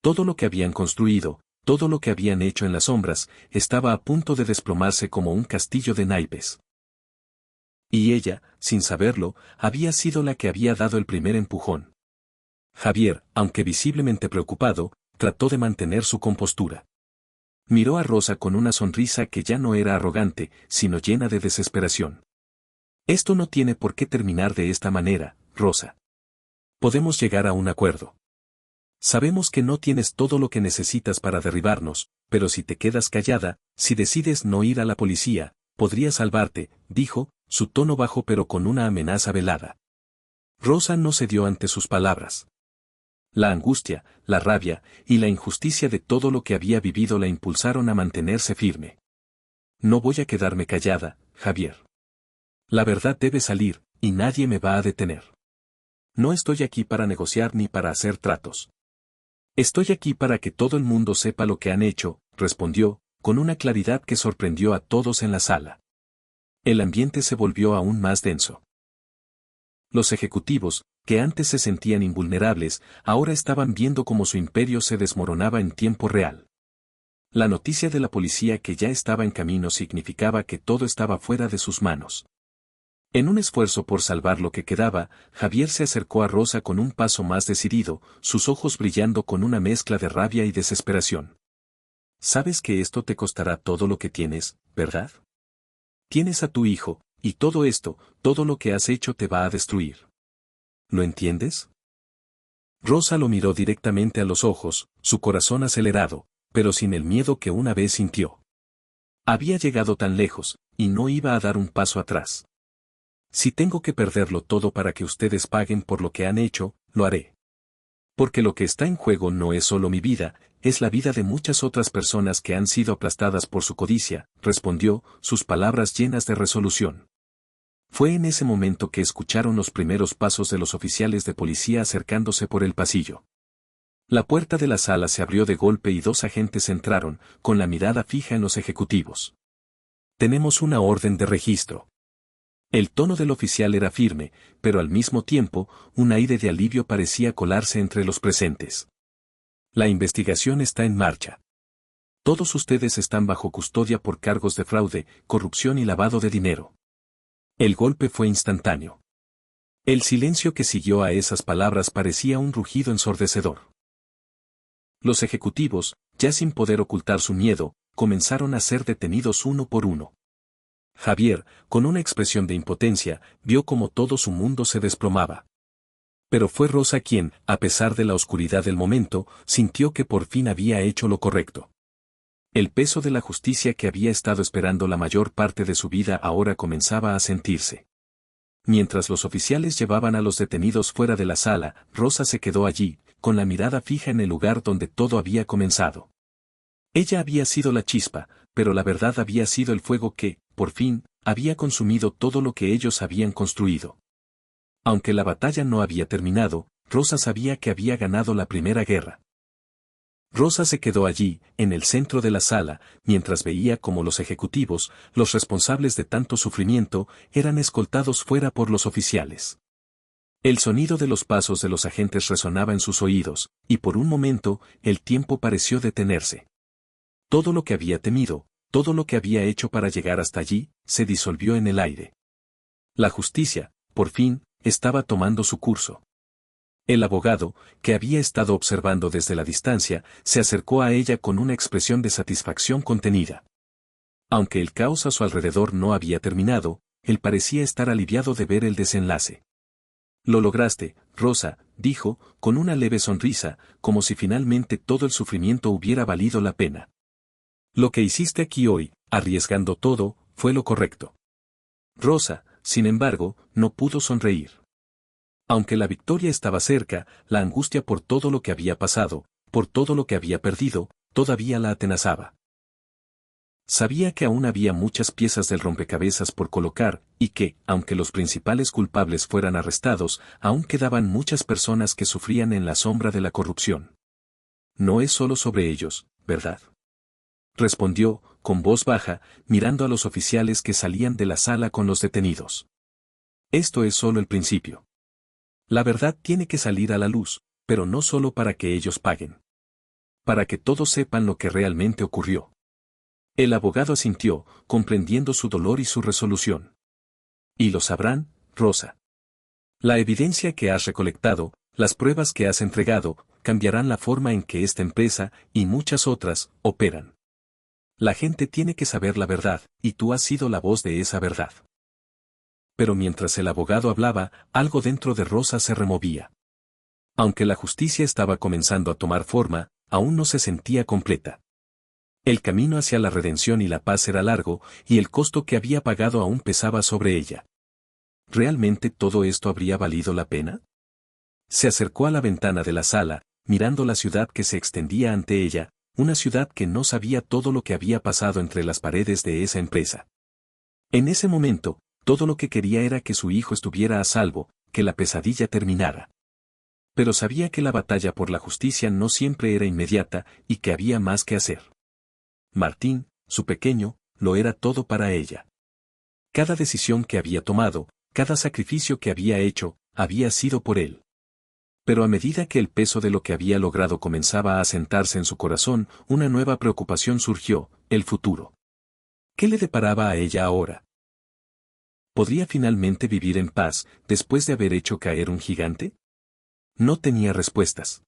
Todo lo que habían construido, todo lo que habían hecho en las sombras, estaba a punto de desplomarse como un castillo de naipes. Y ella, sin saberlo, había sido la que había dado el primer empujón. Javier, aunque visiblemente preocupado, trató de mantener su compostura. Miró a Rosa con una sonrisa que ya no era arrogante, sino llena de desesperación. Esto no tiene por qué terminar de esta manera, Rosa. Podemos llegar a un acuerdo. Sabemos que no tienes todo lo que necesitas para derribarnos, pero si te quedas callada, si decides no ir a la policía, podría salvarte, dijo, su tono bajo pero con una amenaza velada. Rosa no cedió ante sus palabras. La angustia, la rabia y la injusticia de todo lo que había vivido la impulsaron a mantenerse firme. No voy a quedarme callada, Javier. La verdad debe salir, y nadie me va a detener. No estoy aquí para negociar ni para hacer tratos. Estoy aquí para que todo el mundo sepa lo que han hecho, respondió, con una claridad que sorprendió a todos en la sala. El ambiente se volvió aún más denso. Los ejecutivos, que antes se sentían invulnerables, ahora estaban viendo cómo su imperio se desmoronaba en tiempo real. La noticia de la policía que ya estaba en camino significaba que todo estaba fuera de sus manos. En un esfuerzo por salvar lo que quedaba, Javier se acercó a Rosa con un paso más decidido, sus ojos brillando con una mezcla de rabia y desesperación. Sabes que esto te costará todo lo que tienes, ¿verdad? Tienes a tu hijo, y todo esto, todo lo que has hecho te va a destruir. ¿Lo entiendes? Rosa lo miró directamente a los ojos, su corazón acelerado, pero sin el miedo que una vez sintió. Había llegado tan lejos, y no iba a dar un paso atrás. Si tengo que perderlo todo para que ustedes paguen por lo que han hecho, lo haré. Porque lo que está en juego no es solo mi vida, es la vida de muchas otras personas que han sido aplastadas por su codicia, respondió, sus palabras llenas de resolución. Fue en ese momento que escucharon los primeros pasos de los oficiales de policía acercándose por el pasillo. La puerta de la sala se abrió de golpe y dos agentes entraron, con la mirada fija en los ejecutivos. Tenemos una orden de registro. El tono del oficial era firme, pero al mismo tiempo, un aire de alivio parecía colarse entre los presentes. La investigación está en marcha. Todos ustedes están bajo custodia por cargos de fraude, corrupción y lavado de dinero. El golpe fue instantáneo. El silencio que siguió a esas palabras parecía un rugido ensordecedor. Los ejecutivos, ya sin poder ocultar su miedo, comenzaron a ser detenidos uno por uno. Javier, con una expresión de impotencia, vio cómo todo su mundo se desplomaba. Pero fue Rosa quien, a pesar de la oscuridad del momento, sintió que por fin había hecho lo correcto. El peso de la justicia que había estado esperando la mayor parte de su vida ahora comenzaba a sentirse. Mientras los oficiales llevaban a los detenidos fuera de la sala, Rosa se quedó allí, con la mirada fija en el lugar donde todo había comenzado. Ella había sido la chispa, pero la verdad había sido el fuego que, por fin, había consumido todo lo que ellos habían construido. Aunque la batalla no había terminado, Rosa sabía que había ganado la primera guerra. Rosa se quedó allí, en el centro de la sala, mientras veía cómo los ejecutivos, los responsables de tanto sufrimiento, eran escoltados fuera por los oficiales. El sonido de los pasos de los agentes resonaba en sus oídos, y por un momento, el tiempo pareció detenerse. Todo lo que había temido, todo lo que había hecho para llegar hasta allí, se disolvió en el aire. La justicia, por fin, estaba tomando su curso. El abogado, que había estado observando desde la distancia, se acercó a ella con una expresión de satisfacción contenida. Aunque el caos a su alrededor no había terminado, él parecía estar aliviado de ver el desenlace. Lo lograste, Rosa, dijo, con una leve sonrisa, como si finalmente todo el sufrimiento hubiera valido la pena. Lo que hiciste aquí hoy, arriesgando todo, fue lo correcto. Rosa, sin embargo, no pudo sonreír. Aunque la victoria estaba cerca, la angustia por todo lo que había pasado, por todo lo que había perdido, todavía la atenazaba. Sabía que aún había muchas piezas del rompecabezas por colocar, y que, aunque los principales culpables fueran arrestados, aún quedaban muchas personas que sufrían en la sombra de la corrupción. No es solo sobre ellos, ¿verdad? Respondió, con voz baja, mirando a los oficiales que salían de la sala con los detenidos. Esto es solo el principio. La verdad tiene que salir a la luz, pero no solo para que ellos paguen. Para que todos sepan lo que realmente ocurrió. El abogado asintió, comprendiendo su dolor y su resolución. Y lo sabrán, Rosa. La evidencia que has recolectado, las pruebas que has entregado, cambiarán la forma en que esta empresa, y muchas otras, operan. La gente tiene que saber la verdad, y tú has sido la voz de esa verdad. Pero mientras el abogado hablaba, algo dentro de Rosa se removía. Aunque la justicia estaba comenzando a tomar forma, aún no se sentía completa. El camino hacia la redención y la paz era largo, y el costo que había pagado aún pesaba sobre ella. ¿Realmente todo esto habría valido la pena? Se acercó a la ventana de la sala, mirando la ciudad que se extendía ante ella, una ciudad que no sabía todo lo que había pasado entre las paredes de esa empresa. En ese momento, todo lo que quería era que su hijo estuviera a salvo, que la pesadilla terminara. Pero sabía que la batalla por la justicia no siempre era inmediata, y que había más que hacer. Martín, su pequeño, lo era todo para ella. Cada decisión que había tomado, cada sacrificio que había hecho, había sido por él. Pero a medida que el peso de lo que había logrado comenzaba a asentarse en su corazón, una nueva preocupación surgió, el futuro. ¿Qué le deparaba a ella ahora? ¿Podría finalmente vivir en paz, después de haber hecho caer un gigante? No tenía respuestas.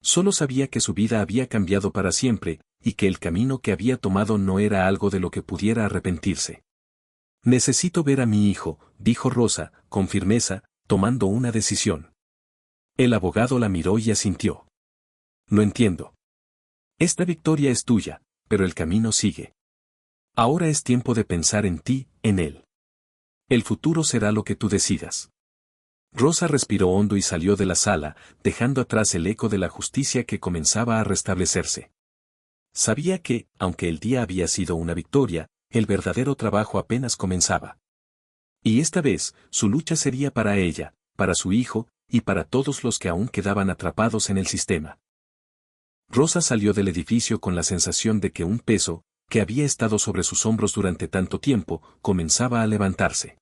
Solo sabía que su vida había cambiado para siempre, y que el camino que había tomado no era algo de lo que pudiera arrepentirse. Necesito ver a mi hijo, dijo Rosa, con firmeza, tomando una decisión. El abogado la miró y asintió. Lo entiendo. Esta victoria es tuya, pero el camino sigue. Ahora es tiempo de pensar en ti, en él. El futuro será lo que tú decidas. Rosa respiró hondo y salió de la sala, dejando atrás el eco de la justicia que comenzaba a restablecerse. Sabía que, aunque el día había sido una victoria, el verdadero trabajo apenas comenzaba. Y esta vez, su lucha sería para ella, para su hijo, y para todos los que aún quedaban atrapados en el sistema. Rosa salió del edificio con la sensación de que un peso, que había estado sobre sus hombros durante tanto tiempo, comenzaba a levantarse.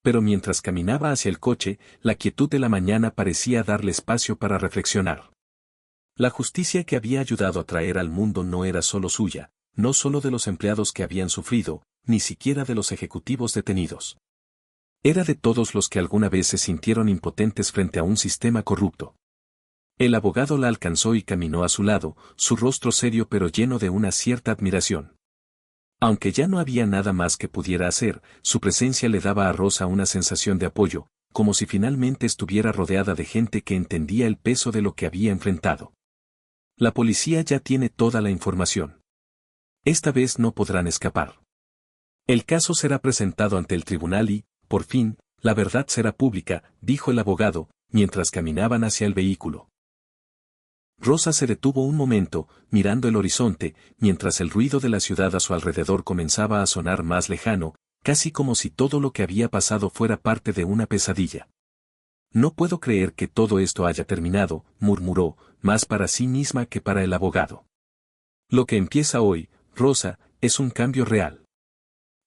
Pero mientras caminaba hacia el coche, la quietud de la mañana parecía darle espacio para reflexionar. La justicia que había ayudado a traer al mundo no era solo suya, no solo de los empleados que habían sufrido, ni siquiera de los ejecutivos detenidos. Era de todos los que alguna vez se sintieron impotentes frente a un sistema corrupto. El abogado la alcanzó y caminó a su lado, su rostro serio pero lleno de una cierta admiración. Aunque ya no había nada más que pudiera hacer, su presencia le daba a Rosa una sensación de apoyo, como si finalmente estuviera rodeada de gente que entendía el peso de lo que había enfrentado. La policía ya tiene toda la información. Esta vez no podrán escapar. El caso será presentado ante el tribunal y, por fin, la verdad será pública, dijo el abogado, mientras caminaban hacia el vehículo. Rosa se detuvo un momento, mirando el horizonte, mientras el ruido de la ciudad a su alrededor comenzaba a sonar más lejano, casi como si todo lo que había pasado fuera parte de una pesadilla. No puedo creer que todo esto haya terminado, murmuró, más para sí misma que para el abogado. Lo que empieza hoy, Rosa, es un cambio real.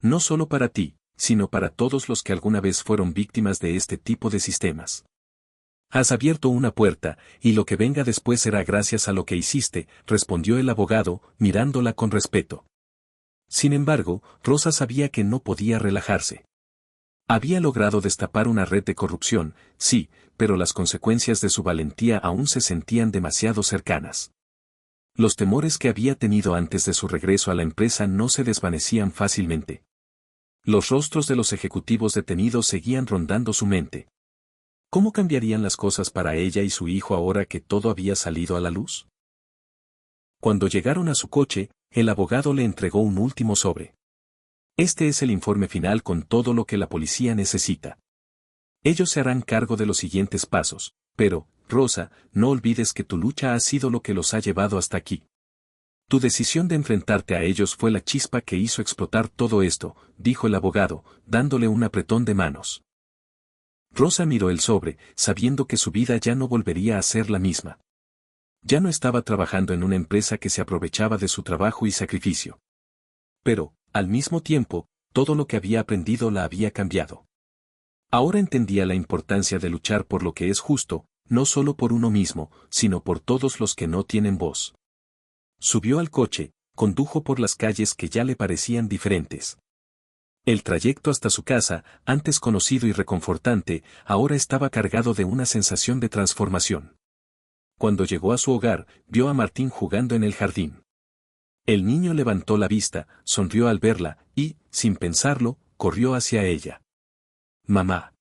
No solo para ti, sino para todos los que alguna vez fueron víctimas de este tipo de sistemas. Has abierto una puerta, y lo que venga después será gracias a lo que hiciste, respondió el abogado, mirándola con respeto. Sin embargo, Rosa sabía que no podía relajarse. Había logrado destapar una red de corrupción, sí, pero las consecuencias de su valentía aún se sentían demasiado cercanas. Los temores que había tenido antes de su regreso a la empresa no se desvanecían fácilmente. Los rostros de los ejecutivos detenidos seguían rondando su mente. ¿Cómo cambiarían las cosas para ella y su hijo ahora que todo había salido a la luz? Cuando llegaron a su coche, el abogado le entregó un último sobre. Este es el informe final con todo lo que la policía necesita. Ellos se harán cargo de los siguientes pasos, pero, Rosa, no olvides que tu lucha ha sido lo que los ha llevado hasta aquí. Tu decisión de enfrentarte a ellos fue la chispa que hizo explotar todo esto, dijo el abogado, dándole un apretón de manos. Rosa miró el sobre, sabiendo que su vida ya no volvería a ser la misma. Ya no estaba trabajando en una empresa que se aprovechaba de su trabajo y sacrificio. Pero, al mismo tiempo, todo lo que había aprendido la había cambiado. Ahora entendía la importancia de luchar por lo que es justo, no solo por uno mismo, sino por todos los que no tienen voz. Subió al coche, condujo por las calles que ya le parecían diferentes. El trayecto hasta su casa, antes conocido y reconfortante, ahora estaba cargado de una sensación de transformación. Cuando llegó a su hogar, vio a Martín jugando en el jardín. El niño levantó la vista, sonrió al verla, y, sin pensarlo, corrió hacia ella. «¡Mamá!»,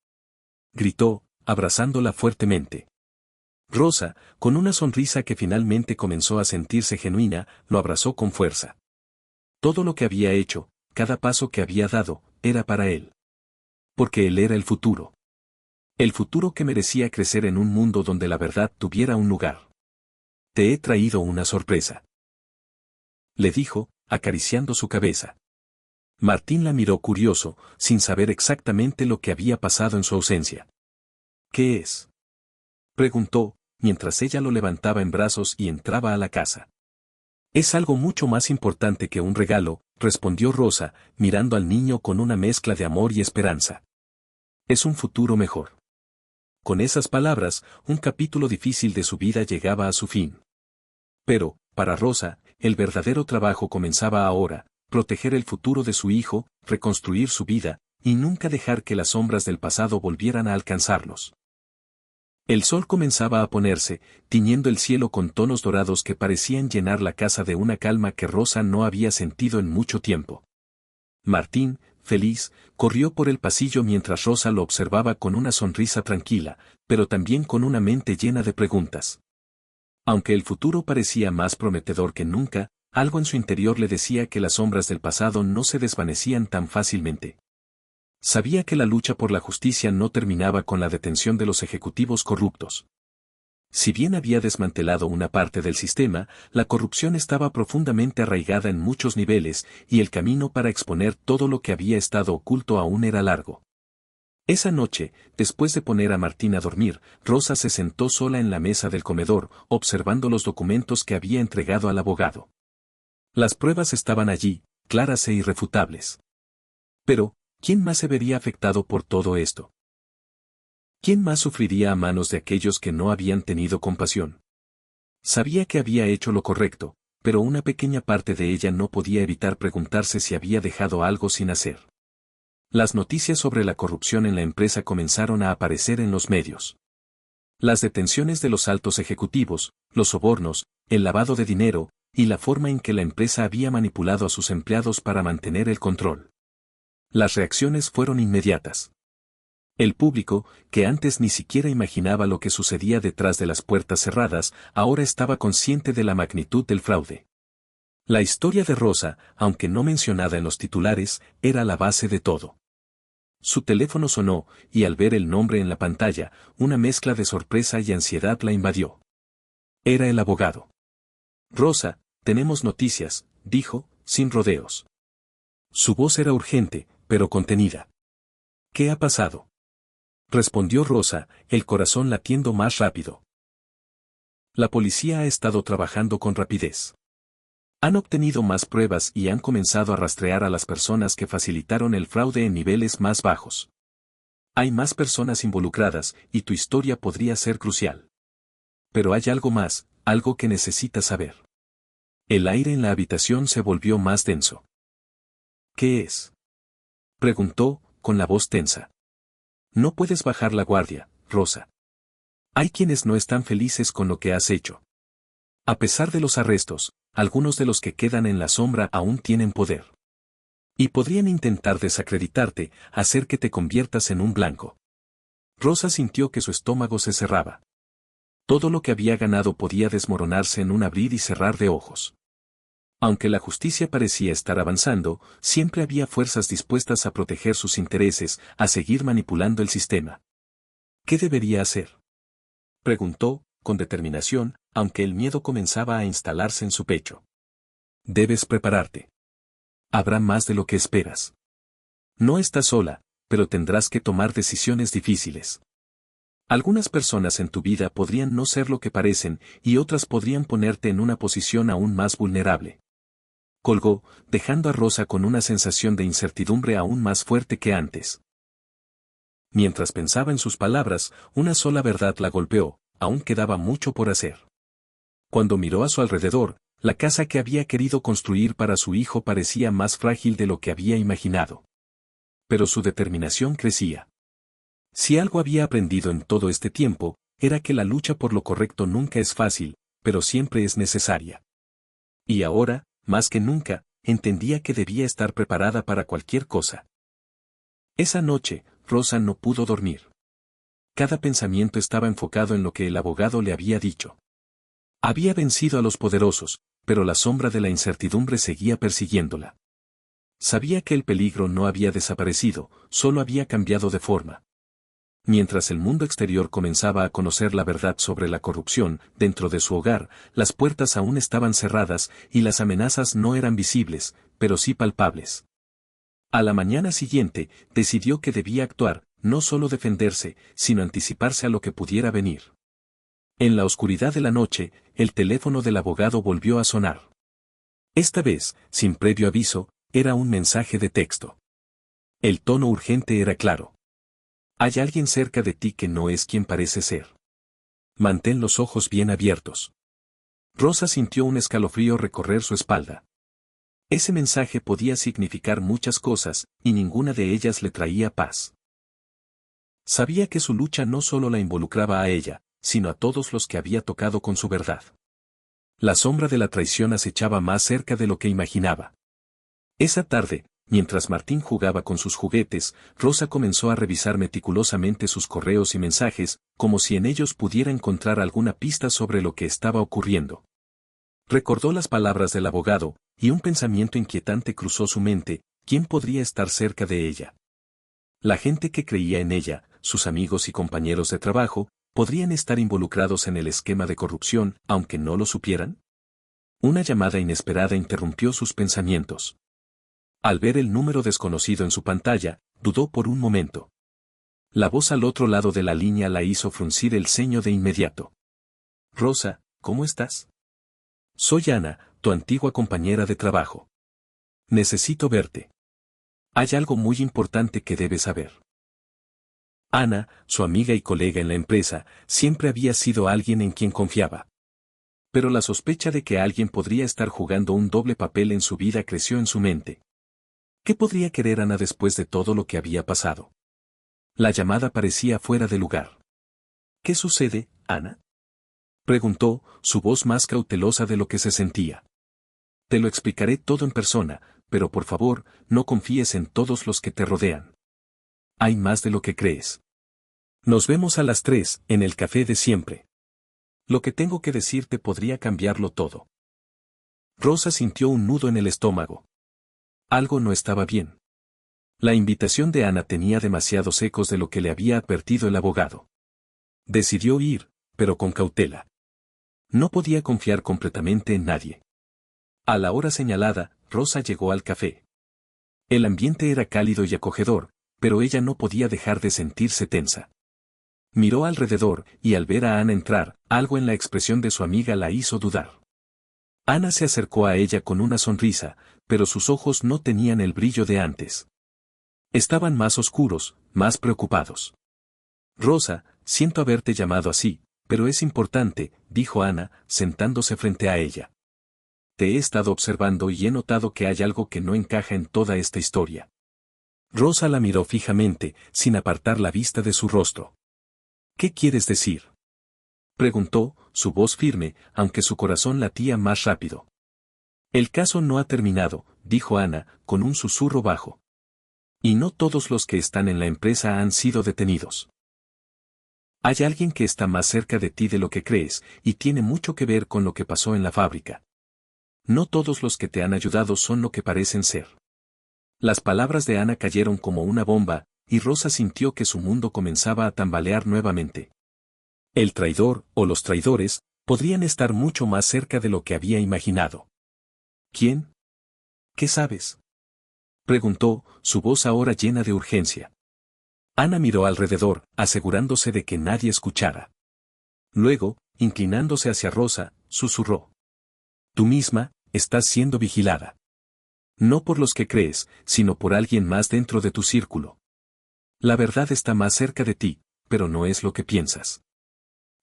gritó, abrazándola fuertemente. Rosa, con una sonrisa que finalmente comenzó a sentirse genuina, lo abrazó con fuerza. Todo lo que había hecho, cada paso que había dado, era para él. Porque él era el futuro. El futuro que merecía crecer en un mundo donde la verdad tuviera un lugar. Te he traído una sorpresa, le dijo, acariciando su cabeza. Martín la miró curioso, sin saber exactamente lo que había pasado en su ausencia. ¿Qué es?, preguntó, mientras ella lo levantaba en brazos y entraba a la casa. Es algo mucho más importante que un regalo, respondió Rosa, mirando al niño con una mezcla de amor y esperanza. Es un futuro mejor. Con esas palabras, un capítulo difícil de su vida llegaba a su fin. Pero, para Rosa, el verdadero trabajo comenzaba ahora, proteger el futuro de su hijo, reconstruir su vida, y nunca dejar que las sombras del pasado volvieran a alcanzarlos. El sol comenzaba a ponerse, tiñendo el cielo con tonos dorados que parecían llenar la casa de una calma que Rosa no había sentido en mucho tiempo. Martín, feliz, corrió por el pasillo mientras Rosa lo observaba con una sonrisa tranquila, pero también con una mente llena de preguntas. Aunque el futuro parecía más prometedor que nunca, algo en su interior le decía que las sombras del pasado no se desvanecían tan fácilmente. Sabía que la lucha por la justicia no terminaba con la detención de los ejecutivos corruptos. Si bien había desmantelado una parte del sistema, la corrupción estaba profundamente arraigada en muchos niveles, y el camino para exponer todo lo que había estado oculto aún era largo. Esa noche, después de poner a Martín a dormir, Rosa se sentó sola en la mesa del comedor, observando los documentos que había entregado al abogado. Las pruebas estaban allí, claras e irrefutables. Pero, ¿quién más se vería afectado por todo esto? ¿Quién más sufriría a manos de aquellos que no habían tenido compasión? Sabía que había hecho lo correcto, pero una pequeña parte de ella no podía evitar preguntarse si había dejado algo sin hacer. Las noticias sobre la corrupción en la empresa comenzaron a aparecer en los medios. Las detenciones de los altos ejecutivos, los sobornos, el lavado de dinero, y la forma en que la empresa había manipulado a sus empleados para mantener el control. Las reacciones fueron inmediatas. El público, que antes ni siquiera imaginaba lo que sucedía detrás de las puertas cerradas, ahora estaba consciente de la magnitud del fraude. La historia de Rosa, aunque no mencionada en los titulares, era la base de todo. Su teléfono sonó, y al ver el nombre en la pantalla, una mezcla de sorpresa y ansiedad la invadió. Era el abogado. Rosa, tenemos noticias, dijo, sin rodeos. Su voz era urgente, pero contenida. ¿Qué ha pasado? Respondió Rosa, el corazón latiendo más rápido. La policía ha estado trabajando con rapidez. Han obtenido más pruebas y han comenzado a rastrear a las personas que facilitaron el fraude en niveles más bajos. Hay más personas involucradas, y tu historia podría ser crucial. Pero hay algo más, algo que necesitas saber. El aire en la habitación se volvió más denso. ¿Qué es? Preguntó, con la voz tensa. No puedes bajar la guardia, Rosa. Hay quienes no están felices con lo que has hecho. A pesar de los arrestos, algunos de los que quedan en la sombra aún tienen poder. Y podrían intentar desacreditarte, hacer que te conviertas en un blanco. Rosa sintió que su estómago se cerraba. Todo lo que había ganado podía desmoronarse en un abrir y cerrar de ojos. Aunque la justicia parecía estar avanzando, siempre había fuerzas dispuestas a proteger sus intereses, a seguir manipulando el sistema. ¿Qué debería hacer? Preguntó, con determinación, aunque el miedo comenzaba a instalarse en su pecho. Debes prepararte. Habrá más de lo que esperas. No estás sola, pero tendrás que tomar decisiones difíciles. Algunas personas en tu vida podrían no ser lo que parecen, y otras podrían ponerte en una posición aún más vulnerable. Colgó, dejando a Rosa con una sensación de incertidumbre aún más fuerte que antes. Mientras pensaba en sus palabras, una sola verdad la golpeó, aún quedaba mucho por hacer. Cuando miró a su alrededor, la casa que había querido construir para su hijo parecía más frágil de lo que había imaginado. Pero su determinación crecía. Si algo había aprendido en todo este tiempo, era que la lucha por lo correcto nunca es fácil, pero siempre es necesaria. Y ahora, más que nunca, entendía que debía estar preparada para cualquier cosa. Esa noche, Rosa no pudo dormir. Cada pensamiento estaba enfocado en lo que el abogado le había dicho. Había vencido a los poderosos, pero la sombra de la incertidumbre seguía persiguiéndola. Sabía que el peligro no había desaparecido, solo había cambiado de forma. Mientras el mundo exterior comenzaba a conocer la verdad sobre la corrupción, dentro de su hogar, las puertas aún estaban cerradas y las amenazas no eran visibles, pero sí palpables. A la mañana siguiente, decidió que debía actuar, no solo defenderse, sino anticiparse a lo que pudiera venir. En la oscuridad de la noche, el teléfono del abogado volvió a sonar. Esta vez, sin previo aviso, era un mensaje de texto. El tono urgente era claro. Hay alguien cerca de ti que no es quien parece ser. Mantén los ojos bien abiertos. Rosa sintió un escalofrío recorrer su espalda. Ese mensaje podía significar muchas cosas, y ninguna de ellas le traía paz. Sabía que su lucha no solo la involucraba a ella, sino a todos los que había tocado con su verdad. La sombra de la traición acechaba más cerca de lo que imaginaba. Esa tarde, mientras Martín jugaba con sus juguetes, Rosa comenzó a revisar meticulosamente sus correos y mensajes, como si en ellos pudiera encontrar alguna pista sobre lo que estaba ocurriendo. Recordó las palabras del abogado, y un pensamiento inquietante cruzó su mente: ¿quién podría estar cerca de ella? La gente que creía en ella, sus amigos y compañeros de trabajo, ¿podrían estar involucrados en el esquema de corrupción, aunque no lo supieran? Una llamada inesperada interrumpió sus pensamientos. Al ver el número desconocido en su pantalla, dudó por un momento. La voz al otro lado de la línea la hizo fruncir el ceño de inmediato. Rosa, ¿cómo estás? Soy Ana, tu antigua compañera de trabajo. Necesito verte. Hay algo muy importante que debes saber. Ana, su amiga y colega en la empresa, siempre había sido alguien en quien confiaba. Pero la sospecha de que alguien podría estar jugando un doble papel en su vida creció en su mente. ¿Qué podría querer Ana después de todo lo que había pasado? La llamada parecía fuera de lugar. ¿Qué sucede, Ana? Preguntó, su voz más cautelosa de lo que se sentía. Te lo explicaré todo en persona, pero por favor, no confíes en todos los que te rodean. Hay más de lo que crees. Nos vemos a las 3, en el café de siempre. Lo que tengo que decirte podría cambiarlo todo. Rosa sintió un nudo en el estómago. Algo no estaba bien. La invitación de Ana tenía demasiados ecos de lo que le había advertido el abogado. Decidió ir, pero con cautela. No podía confiar completamente en nadie. A la hora señalada, Rosa llegó al café. El ambiente era cálido y acogedor, pero ella no podía dejar de sentirse tensa. Miró alrededor, y al ver a Ana entrar, algo en la expresión de su amiga la hizo dudar. Ana se acercó a ella con una sonrisa, pero sus ojos no tenían el brillo de antes. Estaban más oscuros, más preocupados. Rosa, siento haberte llamado así, pero es importante, dijo Ana, sentándose frente a ella. Te he estado observando y he notado que hay algo que no encaja en toda esta historia. Rosa la miró fijamente, sin apartar la vista de su rostro. ¿Qué quieres decir? Preguntó, su voz firme, aunque su corazón latía más rápido. El caso no ha terminado, dijo Ana, con un susurro bajo. Y no todos los que están en la empresa han sido detenidos. Hay alguien que está más cerca de ti de lo que crees, y tiene mucho que ver con lo que pasó en la fábrica. No todos los que te han ayudado son lo que parecen ser. Las palabras de Ana cayeron como una bomba, y Rosa sintió que su mundo comenzaba a tambalear nuevamente. El traidor, o los traidores, podrían estar mucho más cerca de lo que había imaginado. ¿Quién? ¿Qué sabes? Preguntó, su voz ahora llena de urgencia. Ana miró alrededor, asegurándose de que nadie escuchara. Luego, inclinándose hacia Rosa, susurró. Tú misma, estás siendo vigilada. No por los que crees, sino por alguien más dentro de tu círculo. La verdad está más cerca de ti, pero no es lo que piensas.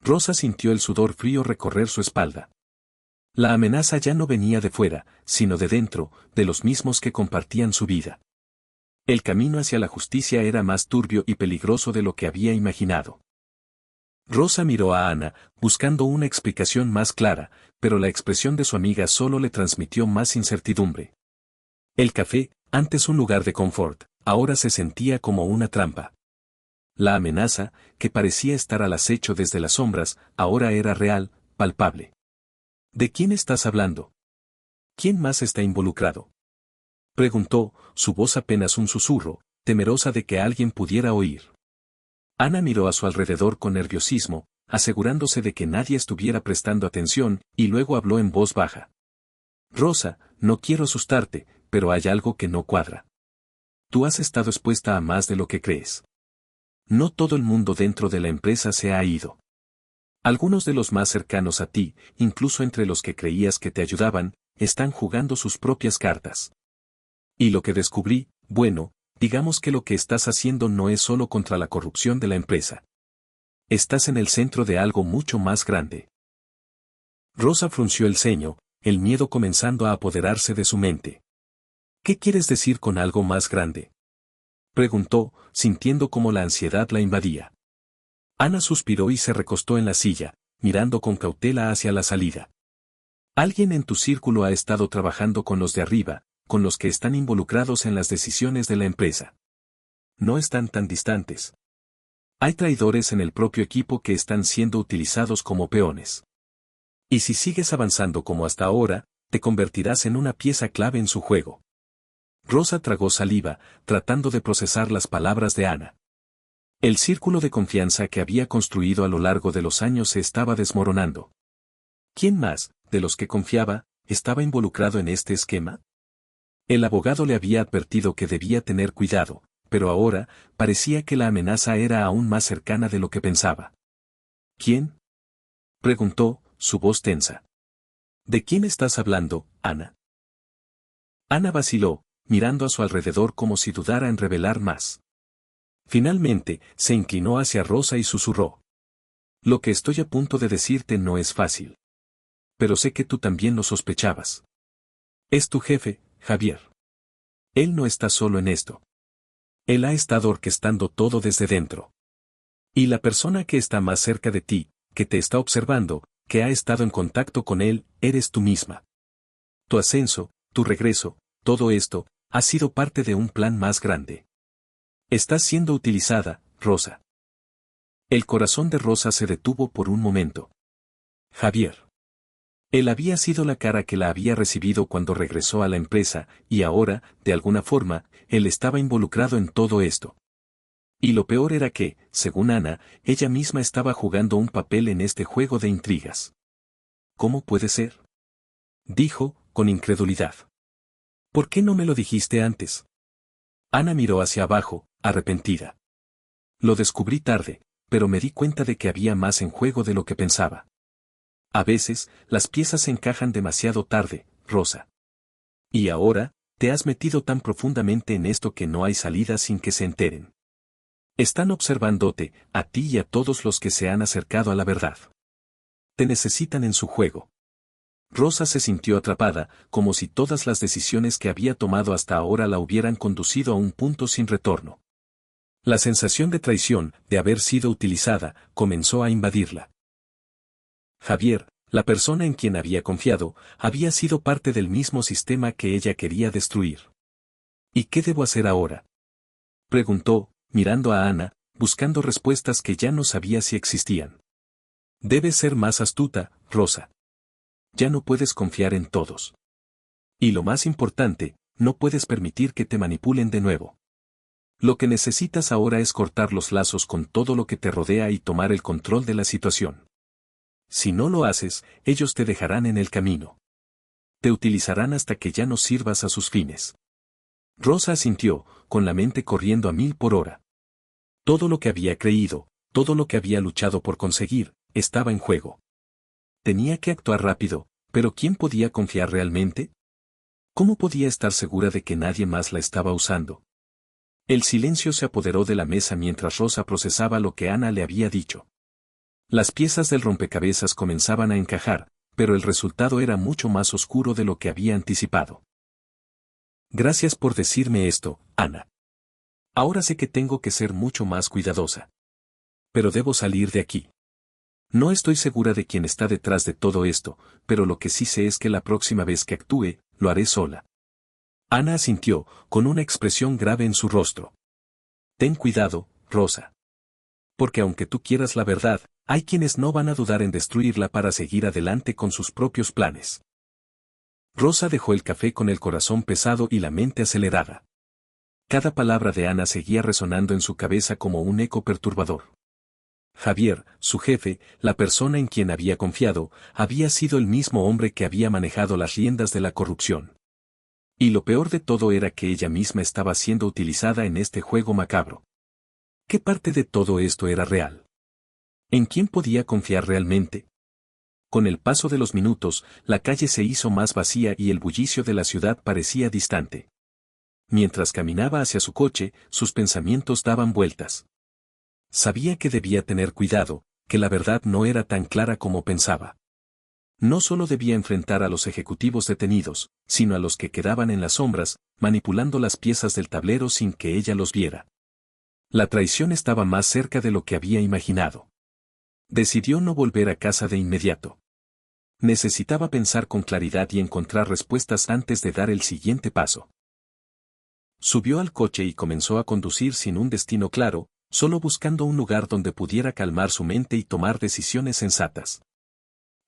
Rosa sintió el sudor frío recorrer su espalda. La amenaza ya no venía de fuera, sino de dentro, de los mismos que compartían su vida. El camino hacia la justicia era más turbio y peligroso de lo que había imaginado. Rosa miró a Ana, buscando una explicación más clara, pero la expresión de su amiga solo le transmitió más incertidumbre. El café, antes un lugar de confort, ahora se sentía como una trampa. La amenaza, que parecía estar al acecho desde las sombras, ahora era real, palpable. ¿De quién estás hablando? ¿Quién más está involucrado? Preguntó, su voz apenas un susurro, temerosa de que alguien pudiera oír. Ana miró a su alrededor con nerviosismo, asegurándose de que nadie estuviera prestando atención, y luego habló en voz baja. Rosa, no quiero asustarte, pero hay algo que no cuadra. Tú has estado expuesta a más de lo que crees. No todo el mundo dentro de la empresa se ha ido. Algunos de los más cercanos a ti, incluso entre los que creías que te ayudaban, están jugando sus propias cartas. Y lo que descubrí, bueno, digamos que lo que estás haciendo no es solo contra la corrupción de la empresa. Estás en el centro de algo mucho más grande. Rosa frunció el ceño, el miedo comenzando a apoderarse de su mente. ¿Qué quieres decir con algo más grande? Preguntó, sintiendo cómo la ansiedad la invadía. Ana suspiró y se recostó en la silla, mirando con cautela hacia la salida. Alguien en tu círculo ha estado trabajando con los de arriba, con los que están involucrados en las decisiones de la empresa. No están tan distantes. Hay traidores en el propio equipo que están siendo utilizados como peones. Y si sigues avanzando como hasta ahora, te convertirás en una pieza clave en su juego. Rosa tragó saliva, tratando de procesar las palabras de Ana. El círculo de confianza que había construido a lo largo de los años se estaba desmoronando. ¿Quién más, de los que confiaba, estaba involucrado en este esquema? El abogado le había advertido que debía tener cuidado, pero ahora, parecía que la amenaza era aún más cercana de lo que pensaba. ¿Quién? Preguntó, su voz tensa. ¿De quién estás hablando, Ana? Ana vaciló, mirando a su alrededor como si dudara en revelar más. Finalmente, se inclinó hacia Rosa y susurró. Lo que estoy a punto de decirte no es fácil. Pero sé que tú también lo sospechabas. Es tu jefe, Javier. Él no está solo en esto. Él ha estado orquestando todo desde dentro. Y la persona que está más cerca de ti, que te está observando, que ha estado en contacto con él, eres tú misma. Tu ascenso, tu regreso, todo esto, ha sido parte de un plan más grande. Estás siendo utilizada, Rosa. El corazón de Rosa se detuvo por un momento. Javier. Él había sido la cara que la había recibido cuando regresó a la empresa, y ahora, de alguna forma, él estaba involucrado en todo esto. Y lo peor era que, según Ana, ella misma estaba jugando un papel en este juego de intrigas. ¿Cómo puede ser? Dijo, con incredulidad. ¿Por qué no me lo dijiste antes? Ana miró hacia abajo, arrepentida. Lo descubrí tarde, pero me di cuenta de que había más en juego de lo que pensaba. A veces, las piezas se encajan demasiado tarde, Rosa. Y ahora, te has metido tan profundamente en esto que no hay salida sin que se enteren. Están observándote, a ti y a todos los que se han acercado a la verdad. Te necesitan en su juego. Rosa se sintió atrapada, como si todas las decisiones que había tomado hasta ahora la hubieran conducido a un punto sin retorno. La sensación de traición, de haber sido utilizada, comenzó a invadirla. Javier, la persona en quien había confiado, había sido parte del mismo sistema que ella quería destruir. ¿Y qué debo hacer ahora? Preguntó, mirando a Ana, buscando respuestas que ya no sabía si existían. Debes ser más astuta, Rosa. Ya no puedes confiar en todos. Y lo más importante, no puedes permitir que te manipulen de nuevo. Lo que necesitas ahora es cortar los lazos con todo lo que te rodea y tomar el control de la situación. Si no lo haces, ellos te dejarán en el camino. Te utilizarán hasta que ya no sirvas a sus fines. Rosa asintió, con la mente corriendo a 1000 por hora. Todo lo que había creído, todo lo que había luchado por conseguir, estaba en juego. Tenía que actuar rápido, pero ¿quién podía confiar realmente? ¿Cómo podía estar segura de que nadie más la estaba usando? El silencio se apoderó de la mesa mientras Rosa procesaba lo que Ana le había dicho. Las piezas del rompecabezas comenzaban a encajar, pero el resultado era mucho más oscuro de lo que había anticipado. Gracias por decirme esto, Ana. Ahora sé que tengo que ser mucho más cuidadosa. Pero debo salir de aquí. No estoy segura de quién está detrás de todo esto, pero lo que sí sé es que la próxima vez que actúe, lo haré sola. Ana asintió, con una expresión grave en su rostro. Ten cuidado, Rosa. Porque aunque tú quieras la verdad, hay quienes no van a dudar en destruirla para seguir adelante con sus propios planes. Rosa dejó el café con el corazón pesado y la mente acelerada. Cada palabra de Ana seguía resonando en su cabeza como un eco perturbador. Javier, su jefe, la persona en quien había confiado, había sido el mismo hombre que había manejado las riendas de la corrupción. Y lo peor de todo era que ella misma estaba siendo utilizada en este juego macabro. ¿Qué parte de todo esto era real? ¿En quién podía confiar realmente? Con el paso de los minutos, la calle se hizo más vacía y el bullicio de la ciudad parecía distante. Mientras caminaba hacia su coche, sus pensamientos daban vueltas. Sabía que debía tener cuidado, que la verdad no era tan clara como pensaba. No solo debía enfrentar a los ejecutivos detenidos, sino a los que quedaban en las sombras, manipulando las piezas del tablero sin que ella los viera. La traición estaba más cerca de lo que había imaginado. Decidió no volver a casa de inmediato. Necesitaba pensar con claridad y encontrar respuestas antes de dar el siguiente paso. Subió al coche y comenzó a conducir sin un destino claro, solo buscando un lugar donde pudiera calmar su mente y tomar decisiones sensatas.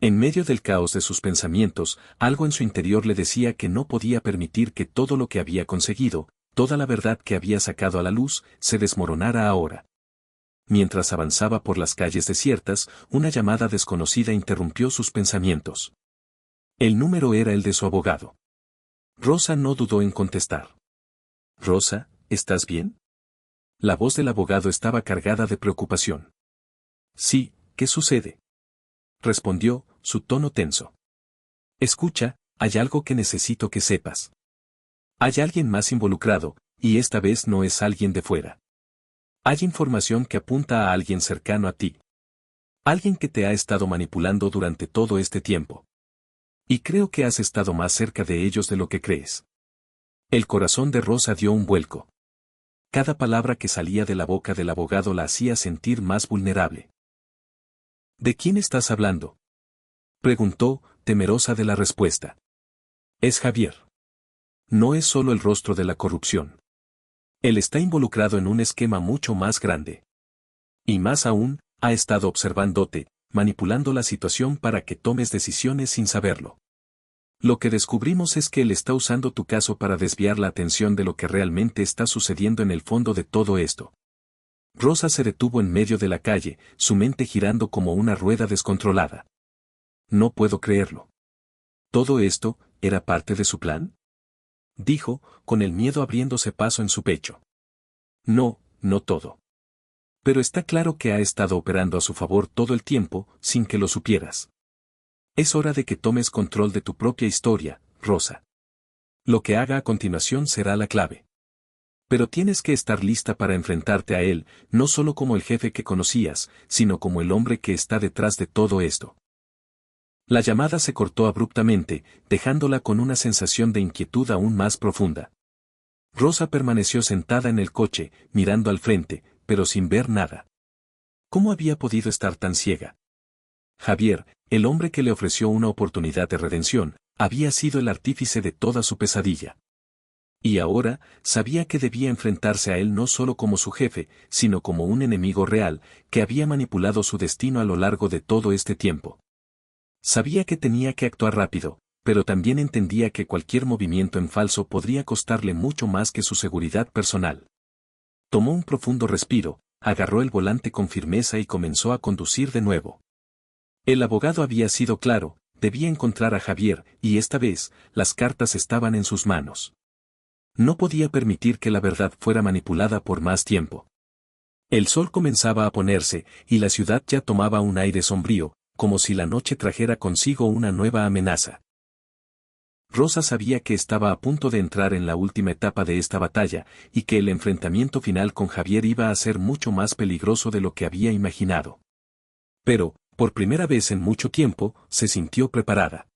En medio del caos de sus pensamientos, algo en su interior le decía que no podía permitir que todo lo que había conseguido, toda la verdad que había sacado a la luz, se desmoronara ahora. Mientras avanzaba por las calles desiertas, una llamada desconocida interrumpió sus pensamientos. El número era el de su abogado. Rosa no dudó en contestar. «Rosa, ¿estás bien?». La voz del abogado estaba cargada de preocupación. «Sí, ¿qué sucede?», respondió, su tono tenso. «Escucha, hay algo que necesito que sepas. Hay alguien más involucrado, y esta vez no es alguien de fuera. Hay información que apunta a alguien cercano a ti. Alguien que te ha estado manipulando durante todo este tiempo. Y creo que has estado más cerca de ellos de lo que crees». El corazón de Rosa dio un vuelco. Cada palabra que salía de la boca del abogado la hacía sentir más vulnerable. «¿De quién estás hablando?», preguntó, temerosa de la respuesta. «Es Javier. No es solo el rostro de la corrupción. Él está involucrado en un esquema mucho más grande. Y más aún, ha estado observándote, manipulando la situación para que tomes decisiones sin saberlo. Lo que descubrimos es que él está usando tu caso para desviar la atención de lo que realmente está sucediendo en el fondo de todo esto». Rosa se detuvo en medio de la calle, su mente girando como una rueda descontrolada. «No puedo creerlo. ¿Todo esto era parte de su plan?», dijo, con el miedo abriéndose paso en su pecho. «No, no todo. Pero está claro que ha estado operando a su favor todo el tiempo, sin que lo supieras. Es hora de que tomes control de tu propia historia, Rosa. Lo que haga a continuación será la clave. Pero tienes que estar lista para enfrentarte a él, no solo como el jefe que conocías, sino como el hombre que está detrás de todo esto». La llamada se cortó abruptamente, dejándola con una sensación de inquietud aún más profunda. Rosa permaneció sentada en el coche, mirando al frente, pero sin ver nada. ¿Cómo había podido estar tan ciega? Javier, el hombre que le ofreció una oportunidad de redención, había sido el artífice de toda su pesadilla. Y ahora, sabía que debía enfrentarse a él no solo como su jefe, sino como un enemigo real, que había manipulado su destino a lo largo de todo este tiempo. Sabía que tenía que actuar rápido, pero también entendía que cualquier movimiento en falso podría costarle mucho más que su seguridad personal. Tomó un profundo respiro, agarró el volante con firmeza y comenzó a conducir de nuevo. El abogado había sido claro, debía encontrar a Javier, y esta vez, las cartas estaban en sus manos. No podía permitir que la verdad fuera manipulada por más tiempo. El sol comenzaba a ponerse, y la ciudad ya tomaba un aire sombrío, como si la noche trajera consigo una nueva amenaza. Rosa sabía que estaba a punto de entrar en la última etapa de esta batalla, y que el enfrentamiento final con Javier iba a ser mucho más peligroso de lo que había imaginado. Pero, por primera vez en mucho tiempo, se sintió preparada.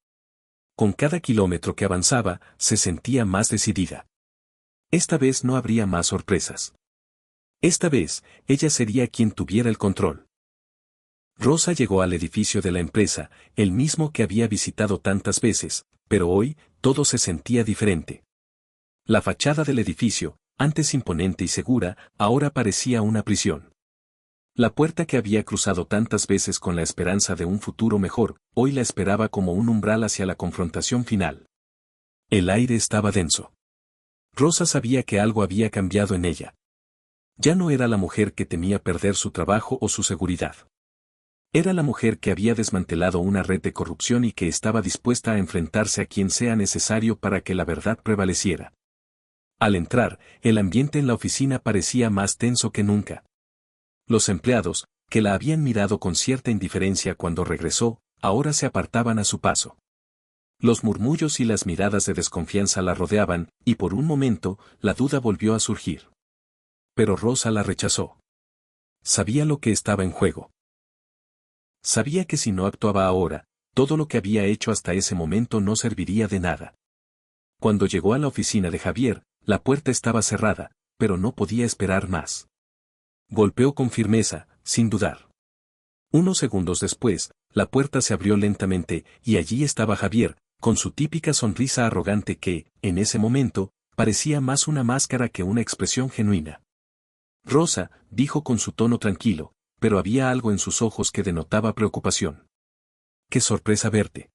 Con cada kilómetro que avanzaba, se sentía más decidida. Esta vez no habría más sorpresas. Esta vez, ella sería quien tuviera el control. Rosa llegó al edificio de la empresa, el mismo que había visitado tantas veces, pero hoy, todo se sentía diferente. La fachada del edificio, antes imponente y segura, ahora parecía una prisión. La puerta que había cruzado tantas veces con la esperanza de un futuro mejor, hoy la esperaba como un umbral hacia la confrontación final. El aire estaba denso. Rosa sabía que algo había cambiado en ella. Ya no era la mujer que temía perder su trabajo o su seguridad. Era la mujer que había desmantelado una red de corrupción y que estaba dispuesta a enfrentarse a quien sea necesario para que la verdad prevaleciera. Al entrar, el ambiente en la oficina parecía más tenso que nunca. Los empleados, que la habían mirado con cierta indiferencia cuando regresó, ahora se apartaban a su paso. Los murmullos y las miradas de desconfianza la rodeaban, y por un momento, la duda volvió a surgir. Pero Rosa la rechazó. Sabía lo que estaba en juego. Sabía que si no actuaba ahora, todo lo que había hecho hasta ese momento no serviría de nada. Cuando llegó a la oficina de Javier, la puerta estaba cerrada, pero no podía esperar más. Golpeó con firmeza, sin dudar. Unos segundos después, la puerta se abrió lentamente, y allí estaba Javier, con su típica sonrisa arrogante que, en ese momento, parecía más una máscara que una expresión genuina. «Rosa», dijo con su tono tranquilo, pero había algo en sus ojos que denotaba preocupación. qué sorpresa verte.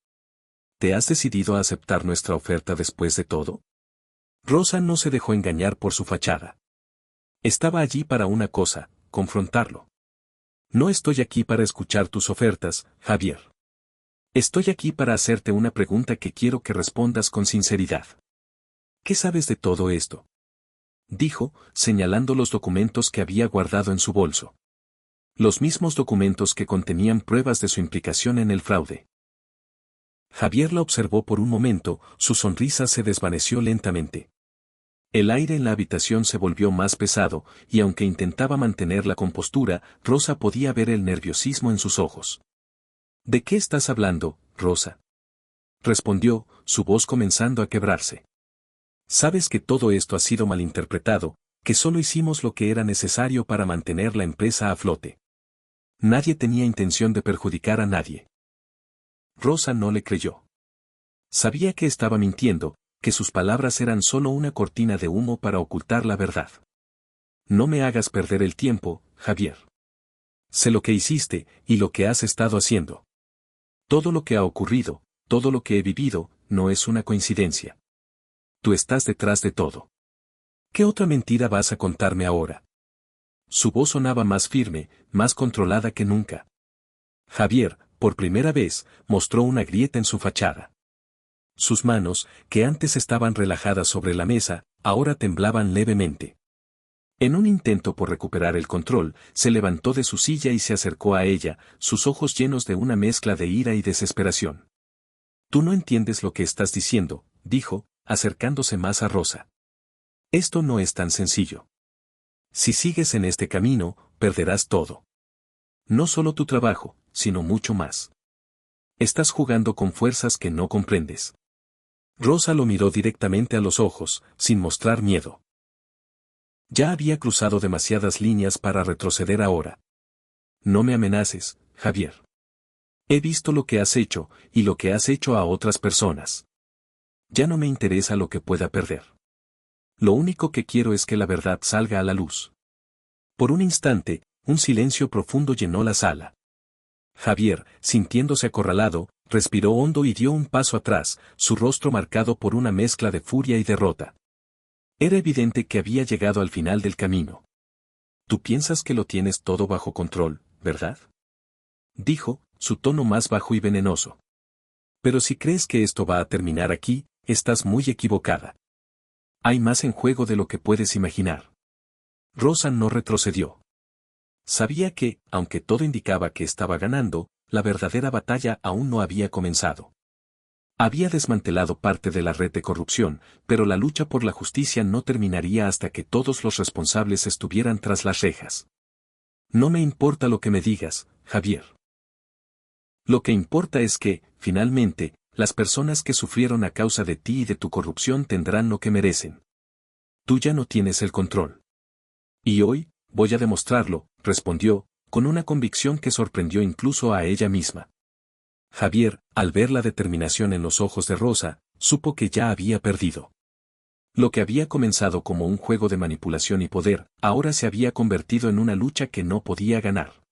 ¿Te has decidido a aceptar nuestra oferta después de todo? Rosa no se dejó engañar por su fachada. Estaba allí para una cosa, confrontarlo. No estoy aquí para escuchar tus ofertas, Javier. Estoy aquí para hacerte una pregunta que quiero que respondas con sinceridad. ¿Qué sabes de todo esto? Dijo, señalando los documentos que había guardado en su bolso. Los mismos documentos que contenían pruebas de su implicación en el fraude. Javier la observó por un momento, su sonrisa se desvaneció lentamente. El aire en la habitación se volvió más pesado, y aunque intentaba mantener la compostura, Rosa podía ver el nerviosismo en sus ojos. ¿De qué estás hablando, Rosa? Respondió, su voz comenzando a quebrarse. Sabes que todo esto ha sido malinterpretado, que solo hicimos lo que era necesario para mantener la empresa a flote. Nadie tenía intención de perjudicar a nadie. Rosa no le creyó. Sabía que estaba mintiendo, que sus palabras eran solo una cortina de humo para ocultar la verdad. No me hagas perder el tiempo, Javier. Sé lo que hiciste, y lo que has estado haciendo. Todo lo que ha ocurrido, todo lo que he vivido, no es una coincidencia. Tú estás detrás de todo. ¿Qué otra mentira vas a contarme ahora? Su voz sonaba más firme, más controlada que nunca. Javier, por primera vez, mostró una grieta en su fachada. Sus manos, que antes estaban relajadas sobre la mesa, ahora temblaban levemente. En un intento por recuperar el control, se levantó de su silla y se acercó a ella, sus ojos llenos de una mezcla de ira y desesperación. Tú no entiendes lo que estás diciendo, dijo, acercándose más a Rosa. Esto no es tan sencillo. Si sigues en este camino, perderás todo. No solo tu trabajo, sino mucho más. Estás jugando con fuerzas que no comprendes. Rosa lo miró directamente a los ojos, sin mostrar miedo. Ya había cruzado demasiadas líneas para retroceder ahora. No me amenaces, Javier. He visto lo que has hecho, y lo que has hecho a otras personas. Ya no me interesa lo que pueda perder. Lo único que quiero es que la verdad salga a la luz. Por un instante, un silencio profundo llenó la sala. Javier, sintiéndose acorralado, respiró hondo y dio un paso atrás, su rostro marcado por una mezcla de furia y derrota. Era evidente que había llegado al final del camino. Tú piensas que lo tienes todo bajo control, ¿verdad? Dijo, su tono más bajo y venenoso. Pero si crees que esto va a terminar aquí, estás muy equivocada. Hay más en juego de lo que puedes imaginar. Rosa no retrocedió. Sabía que, aunque todo indicaba que estaba ganando, la verdadera batalla aún no había comenzado. Había desmantelado parte de la red de corrupción, pero la lucha por la justicia no terminaría hasta que todos los responsables estuvieran tras las rejas. No me importa lo que me digas, Javier. Lo que importa es que, finalmente, las personas que sufrieron a causa de ti y de tu corrupción tendrán lo que merecen. Tú ya no tienes el control. Y hoy, voy a demostrarlo, respondió, con una convicción que sorprendió incluso a ella misma. Javier, al ver la determinación en los ojos de Rosa, supo que ya había perdido. Lo que había comenzado como un juego de manipulación y poder, ahora se había convertido en una lucha que no podía ganar.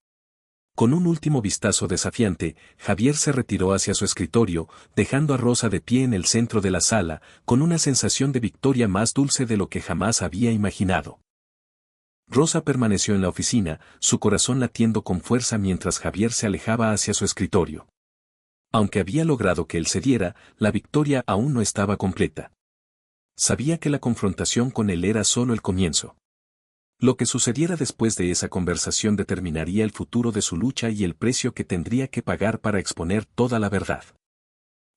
Con un último vistazo desafiante, Javier se retiró hacia su escritorio, dejando a Rosa de pie en el centro de la sala, con una sensación de victoria más dulce de lo que jamás había imaginado. Rosa permaneció en la oficina, su corazón latiendo con fuerza mientras Javier se alejaba hacia su escritorio. Aunque había logrado que él cediera, la victoria aún no estaba completa. Sabía que la confrontación con él era solo el comienzo. Lo que sucediera después de esa conversación determinaría el futuro de su lucha y el precio que tendría que pagar para exponer toda la verdad.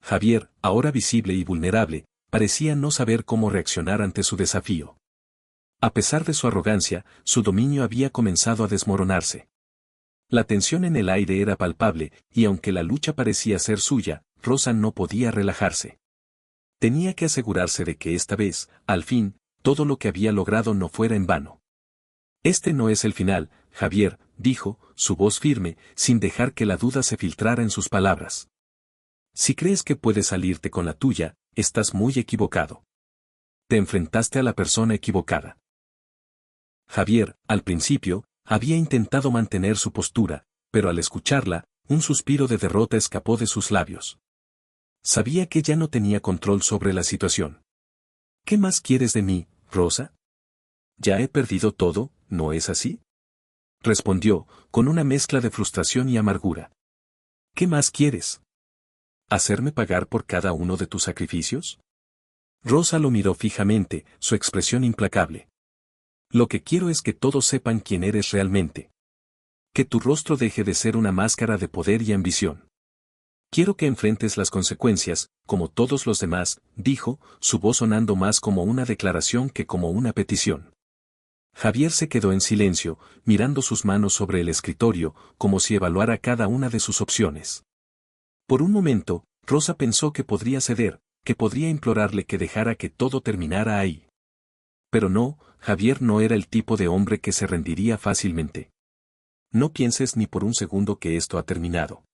Javier, ahora visible y vulnerable, parecía no saber cómo reaccionar ante su desafío. A pesar de su arrogancia, su dominio había comenzado a desmoronarse. La tensión en el aire era palpable, y aunque la lucha parecía ser suya, Rosa no podía relajarse. Tenía que asegurarse de que esta vez, al fin, todo lo que había logrado no fuera en vano. Este no es el final, Javier, dijo, su voz firme, sin dejar que la duda se filtrara en sus palabras. Si crees que puedes salirte con la tuya, estás muy equivocado. Te enfrentaste a la persona equivocada. Javier, al principio, había intentado mantener su postura, pero al escucharla, Un suspiro de derrota escapó de sus labios. Sabía que ya no tenía control sobre la situación. ¿Qué más quieres de mí, Rosa? Ya he perdido todo, ¿no es así? Respondió, con una mezcla de frustración y amargura. ¿Qué más quieres? ¿Hacerme pagar por cada uno de tus sacrificios? Rosa lo miró fijamente, su expresión implacable. Lo que quiero es que todos sepan quién eres realmente. Que tu rostro deje de ser una máscara de poder y ambición. Quiero que enfrentes las consecuencias, como todos los demás, dijo, su voz sonando más como una declaración que como una petición. Javier se quedó en silencio, mirando sus manos sobre el escritorio, como si evaluara cada una de sus opciones. Por un momento, Rosa pensó que podría ceder, que podría implorarle que dejara que todo terminara ahí. Pero no, Javier no era el tipo de hombre que se rendiría fácilmente. No pienses ni por un segundo que esto ha terminado,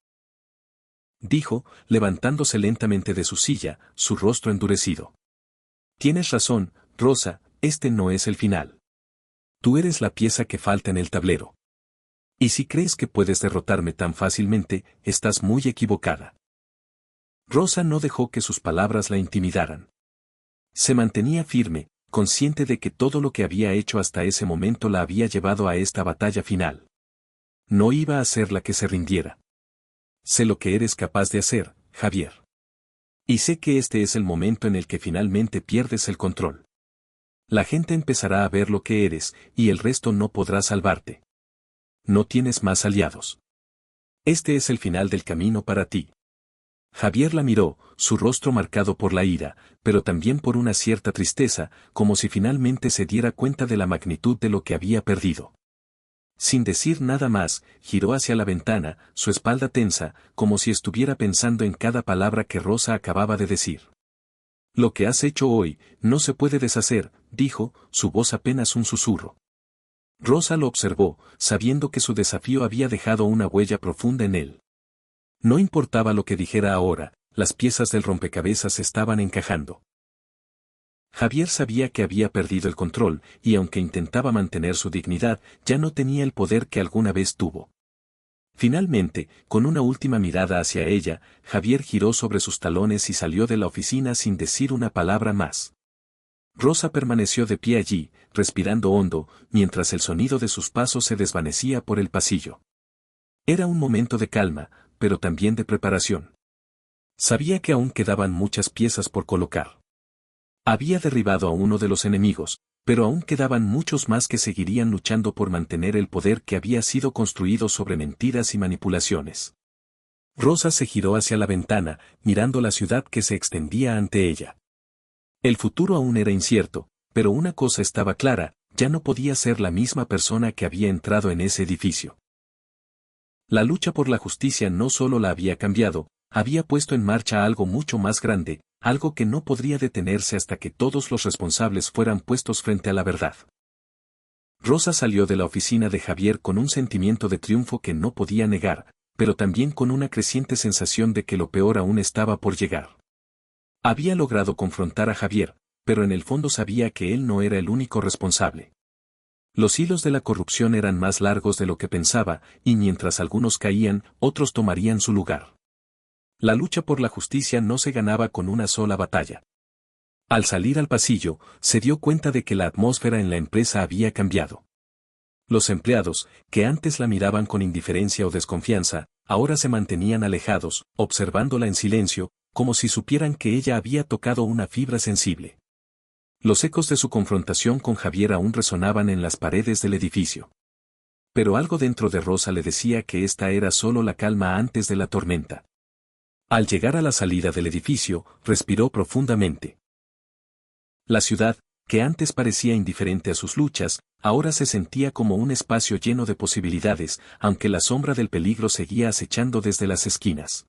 dijo, levantándose lentamente de su silla, su rostro endurecido. Tienes razón, Rosa, este no es el final. Tú eres la pieza que falta en el tablero. Y si crees que puedes derrotarme tan fácilmente, estás muy equivocada. Rosa no dejó que sus palabras la intimidaran. Se mantenía firme, consciente de que todo lo que había hecho hasta ese momento la había llevado a esta batalla final. No iba a ser la que se rindiera. Sé lo que eres capaz de hacer, Javier. Y sé que este es el momento en el que finalmente pierdes el control. La gente empezará a ver lo que eres, y el resto no podrá salvarte. No tienes más aliados. Este es el final del camino para ti. Javier la miró, su rostro marcado por la ira, pero también por una cierta tristeza, como si finalmente se diera cuenta de la magnitud de lo que había perdido. Sin decir nada más, giró hacia la ventana, su espalda tensa, como si estuviera pensando en cada palabra que Rosa acababa de decir. Lo que has hecho hoy, no se puede deshacer, dijo, su voz apenas un susurro. Rosa lo observó, sabiendo que su desafío había dejado una huella profunda en él. No importaba lo que dijera ahora, las piezas del rompecabezas estaban encajando. Javier sabía que había perdido el control, y aunque intentaba mantener su dignidad, ya no tenía el poder que alguna vez tuvo. Finalmente, con una última mirada hacia ella, Javier giró sobre sus talones y salió de la oficina sin decir una palabra más. Rosa permaneció de pie allí, respirando hondo, mientras el sonido de sus pasos se desvanecía por el pasillo. Era un momento de calma, pero también de preparación. Sabía que aún quedaban muchas piezas por colocar. Había derribado a uno de los enemigos, pero aún quedaban muchos más que seguirían luchando por mantener el poder que había sido construido sobre mentiras y manipulaciones. Rosa se giró hacia la ventana, mirando la ciudad que se extendía ante ella. El futuro aún era incierto, pero una cosa estaba clara, ya no podía ser la misma persona que había entrado en ese edificio. La lucha por la justicia no solo la había cambiado, había puesto en marcha algo mucho más grande, algo que no podría detenerse hasta que todos los responsables fueran puestos frente a la verdad. Rosa salió de la oficina de Javier con un sentimiento de triunfo que no podía negar, pero también con una creciente sensación de que lo peor aún estaba por llegar. Había logrado confrontar a Javier, pero en el fondo sabía que él no era el único responsable. Los hilos de la corrupción eran más largos de lo que pensaba, y mientras algunos caían, otros tomarían su lugar. La lucha por la justicia no se ganaba con una sola batalla. Al salir al pasillo, se dio cuenta de que la atmósfera en la empresa había cambiado. Los empleados, que antes la miraban con indiferencia o desconfianza, ahora se mantenían alejados, observándola en silencio, como si supieran que ella había tocado una fibra sensible. Los ecos de su confrontación con Javier aún resonaban en las paredes del edificio. Pero algo dentro de Rosa le decía que esta era solo la calma antes de la tormenta. Al llegar a la salida del edificio, respiró profundamente. La ciudad, que antes parecía indiferente a sus luchas, ahora se sentía como un espacio lleno de posibilidades, aunque la sombra del peligro seguía acechando desde las esquinas.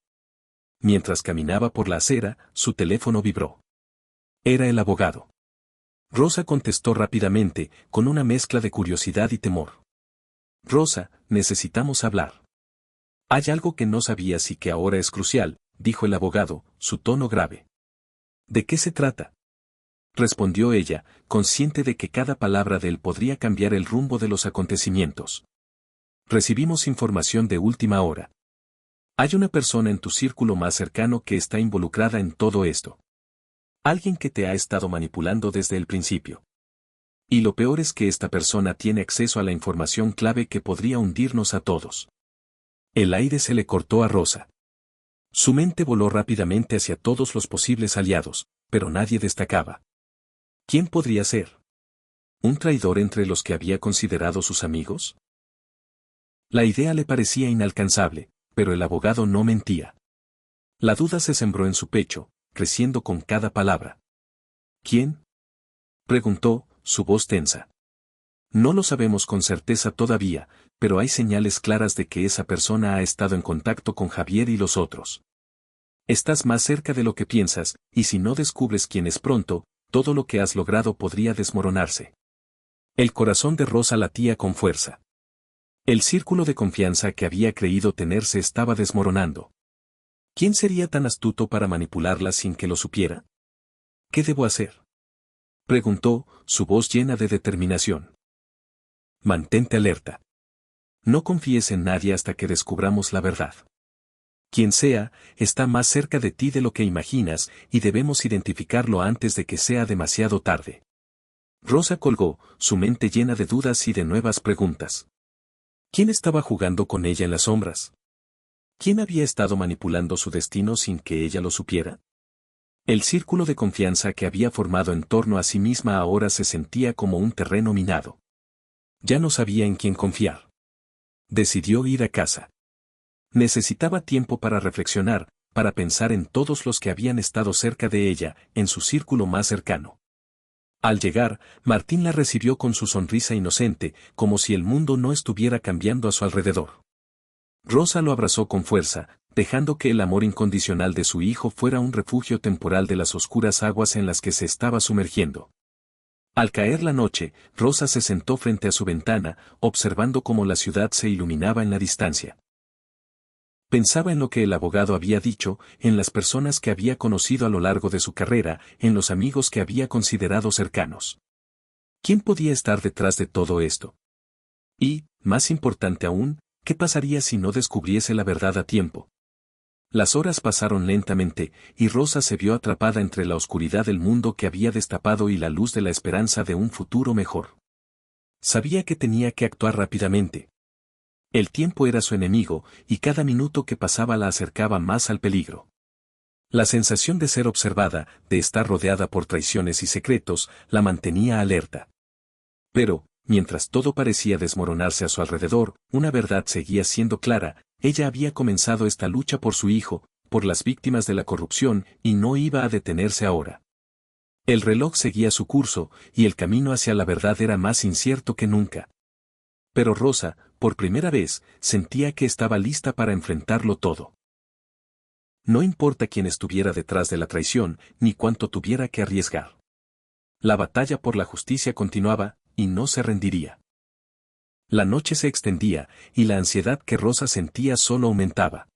Mientras caminaba por la acera, su teléfono vibró. Era el abogado. Rosa contestó rápidamente, con una mezcla de curiosidad y temor. Rosa, necesitamos hablar. Hay algo que no sabías y que ahora es crucial, dijo el abogado, su tono grave. ¿De qué se trata? Respondió ella, consciente de que cada palabra de él podría cambiar el rumbo de los acontecimientos. Recibimos información de última hora. Hay una persona en tu círculo más cercano que está involucrada en todo esto. Alguien que te ha estado manipulando desde el principio. Y lo peor es que esta persona tiene acceso a la información clave que podría hundirnos a todos. El aire se le cortó a Rosa. Su mente voló rápidamente hacia todos los posibles aliados, pero nadie destacaba. ¿Quién podría ser? ¿Un traidor entre los que había considerado sus amigos? La idea le parecía inalcanzable, pero el abogado no mentía. La duda se sembró en su pecho, creciendo con cada palabra. ¿Quién? Preguntó, su voz tensa. No lo sabemos con certeza todavía, pero hay señales claras de que esa persona ha estado en contacto con Javier y los otros. Estás más cerca de lo que piensas, y si no descubres quién es pronto, todo lo que has logrado podría desmoronarse. El corazón de Rosa latía con fuerza. El círculo de confianza que había creído tener se estaba desmoronando. ¿Quién sería tan astuto para manipularla sin que lo supiera? ¿Qué debo hacer? Preguntó, su voz llena de determinación. Mantente alerta. No confíes en nadie hasta que descubramos la verdad. Quien sea, está más cerca de ti de lo que imaginas, y debemos identificarlo antes de que sea demasiado tarde. Rosa colgó, su mente llena de dudas y de nuevas preguntas. ¿Quién estaba jugando con ella en las sombras? ¿Quién había estado manipulando su destino sin que ella lo supiera? El círculo de confianza que había formado en torno a sí misma ahora se sentía como un terreno minado. Ya no sabía en quién confiar. Decidió ir a casa. Necesitaba tiempo para reflexionar, para pensar en todos los que habían estado cerca de ella, en su círculo más cercano. Al llegar, Martín la recibió con su sonrisa inocente, como si el mundo no estuviera cambiando a su alrededor. Rosa lo abrazó con fuerza, dejando que el amor incondicional de su hijo fuera un refugio temporal de las oscuras aguas en las que se estaba sumergiendo. Al caer la noche, Rosa se sentó frente a su ventana, observando cómo la ciudad se iluminaba en la distancia. Pensaba en lo que el abogado había dicho, en las personas que había conocido a lo largo de su carrera, en los amigos que había considerado cercanos. ¿Quién podía estar detrás de todo esto? Y, más importante aún, ¿qué pasaría si no descubriese la verdad a tiempo? Las horas pasaron lentamente, y Rosa se vio atrapada entre la oscuridad del mundo que había destapado y la luz de la esperanza de un futuro mejor. Sabía que tenía que actuar rápidamente. El tiempo era su enemigo, y cada minuto que pasaba la acercaba más al peligro. La sensación de ser observada, de estar rodeada por traiciones y secretos, la mantenía alerta. Pero, mientras todo parecía desmoronarse a su alrededor, una verdad seguía siendo clara: ella había comenzado esta lucha por su hijo, por las víctimas de la corrupción, y no iba a detenerse ahora. El reloj seguía su curso, y el camino hacia la verdad era más incierto que nunca. Pero Rosa, por primera vez, sentía que estaba lista para enfrentarlo todo. No importa quién estuviera detrás de la traición, ni cuánto tuviera que arriesgar. La batalla por la justicia continuaba, y no se rendiría. La noche se extendía, y la ansiedad que Rosa sentía solo aumentaba.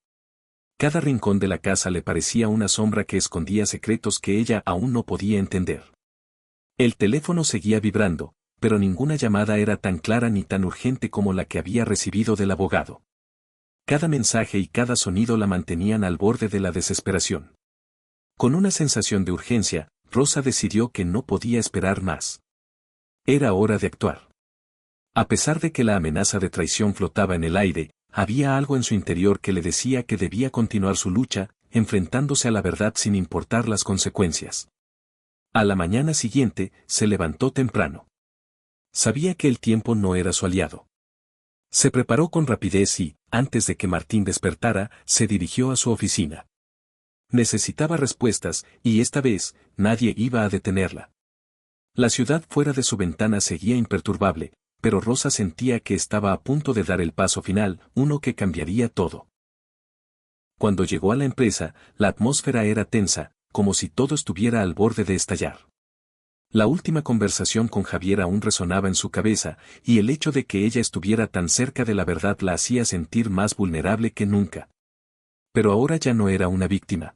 Cada rincón de la casa le parecía una sombra que escondía secretos que ella aún no podía entender. El teléfono seguía vibrando, pero ninguna llamada era tan clara ni tan urgente como la que había recibido del abogado. Cada mensaje y cada sonido la mantenían al borde de la desesperación. Con una sensación de urgencia, Rosa decidió que no podía esperar más. Era hora de actuar. A pesar de que la amenaza de traición flotaba en el aire, había algo en su interior que le decía que debía continuar su lucha, enfrentándose a la verdad sin importar las consecuencias. A la mañana siguiente, se levantó temprano. Sabía que el tiempo no era su aliado. Se preparó con rapidez y, antes de que Martín despertara, se dirigió a su oficina. Necesitaba respuestas, y esta vez, nadie iba a detenerla. La ciudad fuera de su ventana seguía imperturbable, pero Rosa sentía que estaba a punto de dar el paso final, uno que cambiaría todo. Cuando llegó a la empresa, la atmósfera era tensa, como si todo estuviera al borde de estallar. La última conversación con Javier aún resonaba en su cabeza, y el hecho de que ella estuviera tan cerca de la verdad la hacía sentir más vulnerable que nunca. Pero ahora ya no era una víctima.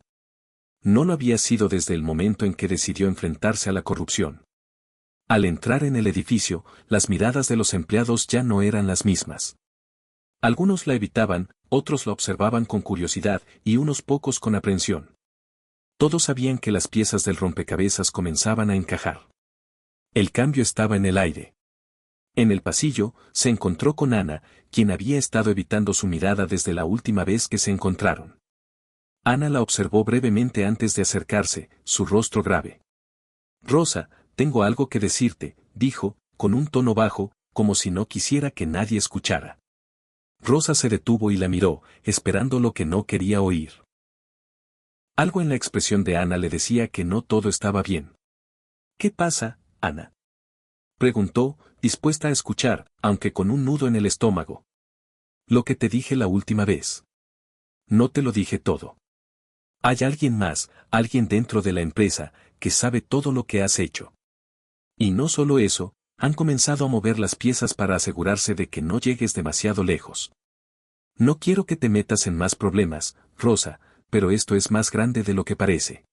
No lo había sido desde el momento en que decidió enfrentarse a la corrupción. Al entrar en el edificio, las miradas de los empleados ya no eran las mismas. Algunos la evitaban, Otros la observaban con curiosidad y unos pocos con aprensión. Todos sabían que las piezas del rompecabezas comenzaban a encajar. El cambio estaba en el aire. En el pasillo, se encontró con Ana, quien había estado evitando su mirada desde la última vez que se encontraron. Ana la observó brevemente antes de acercarse, su rostro grave. Rosa, tengo algo que decirte, dijo, con un tono bajo, como si no quisiera que nadie escuchara. Rosa se detuvo y la miró, esperando lo que no quería oír. Algo en la expresión de Ana le decía que no todo estaba bien. ¿Qué pasa, Ana?, preguntó, dispuesta a escuchar, aunque con un nudo en el estómago. Lo que te dije la última vez. No te lo dije todo. Hay alguien más, alguien dentro de la empresa, que sabe todo lo que has hecho. Y no solo eso, han comenzado a mover las piezas para asegurarse de que no llegues demasiado lejos. No quiero que te metas en más problemas, Rosa, pero esto es más grande de lo que parece.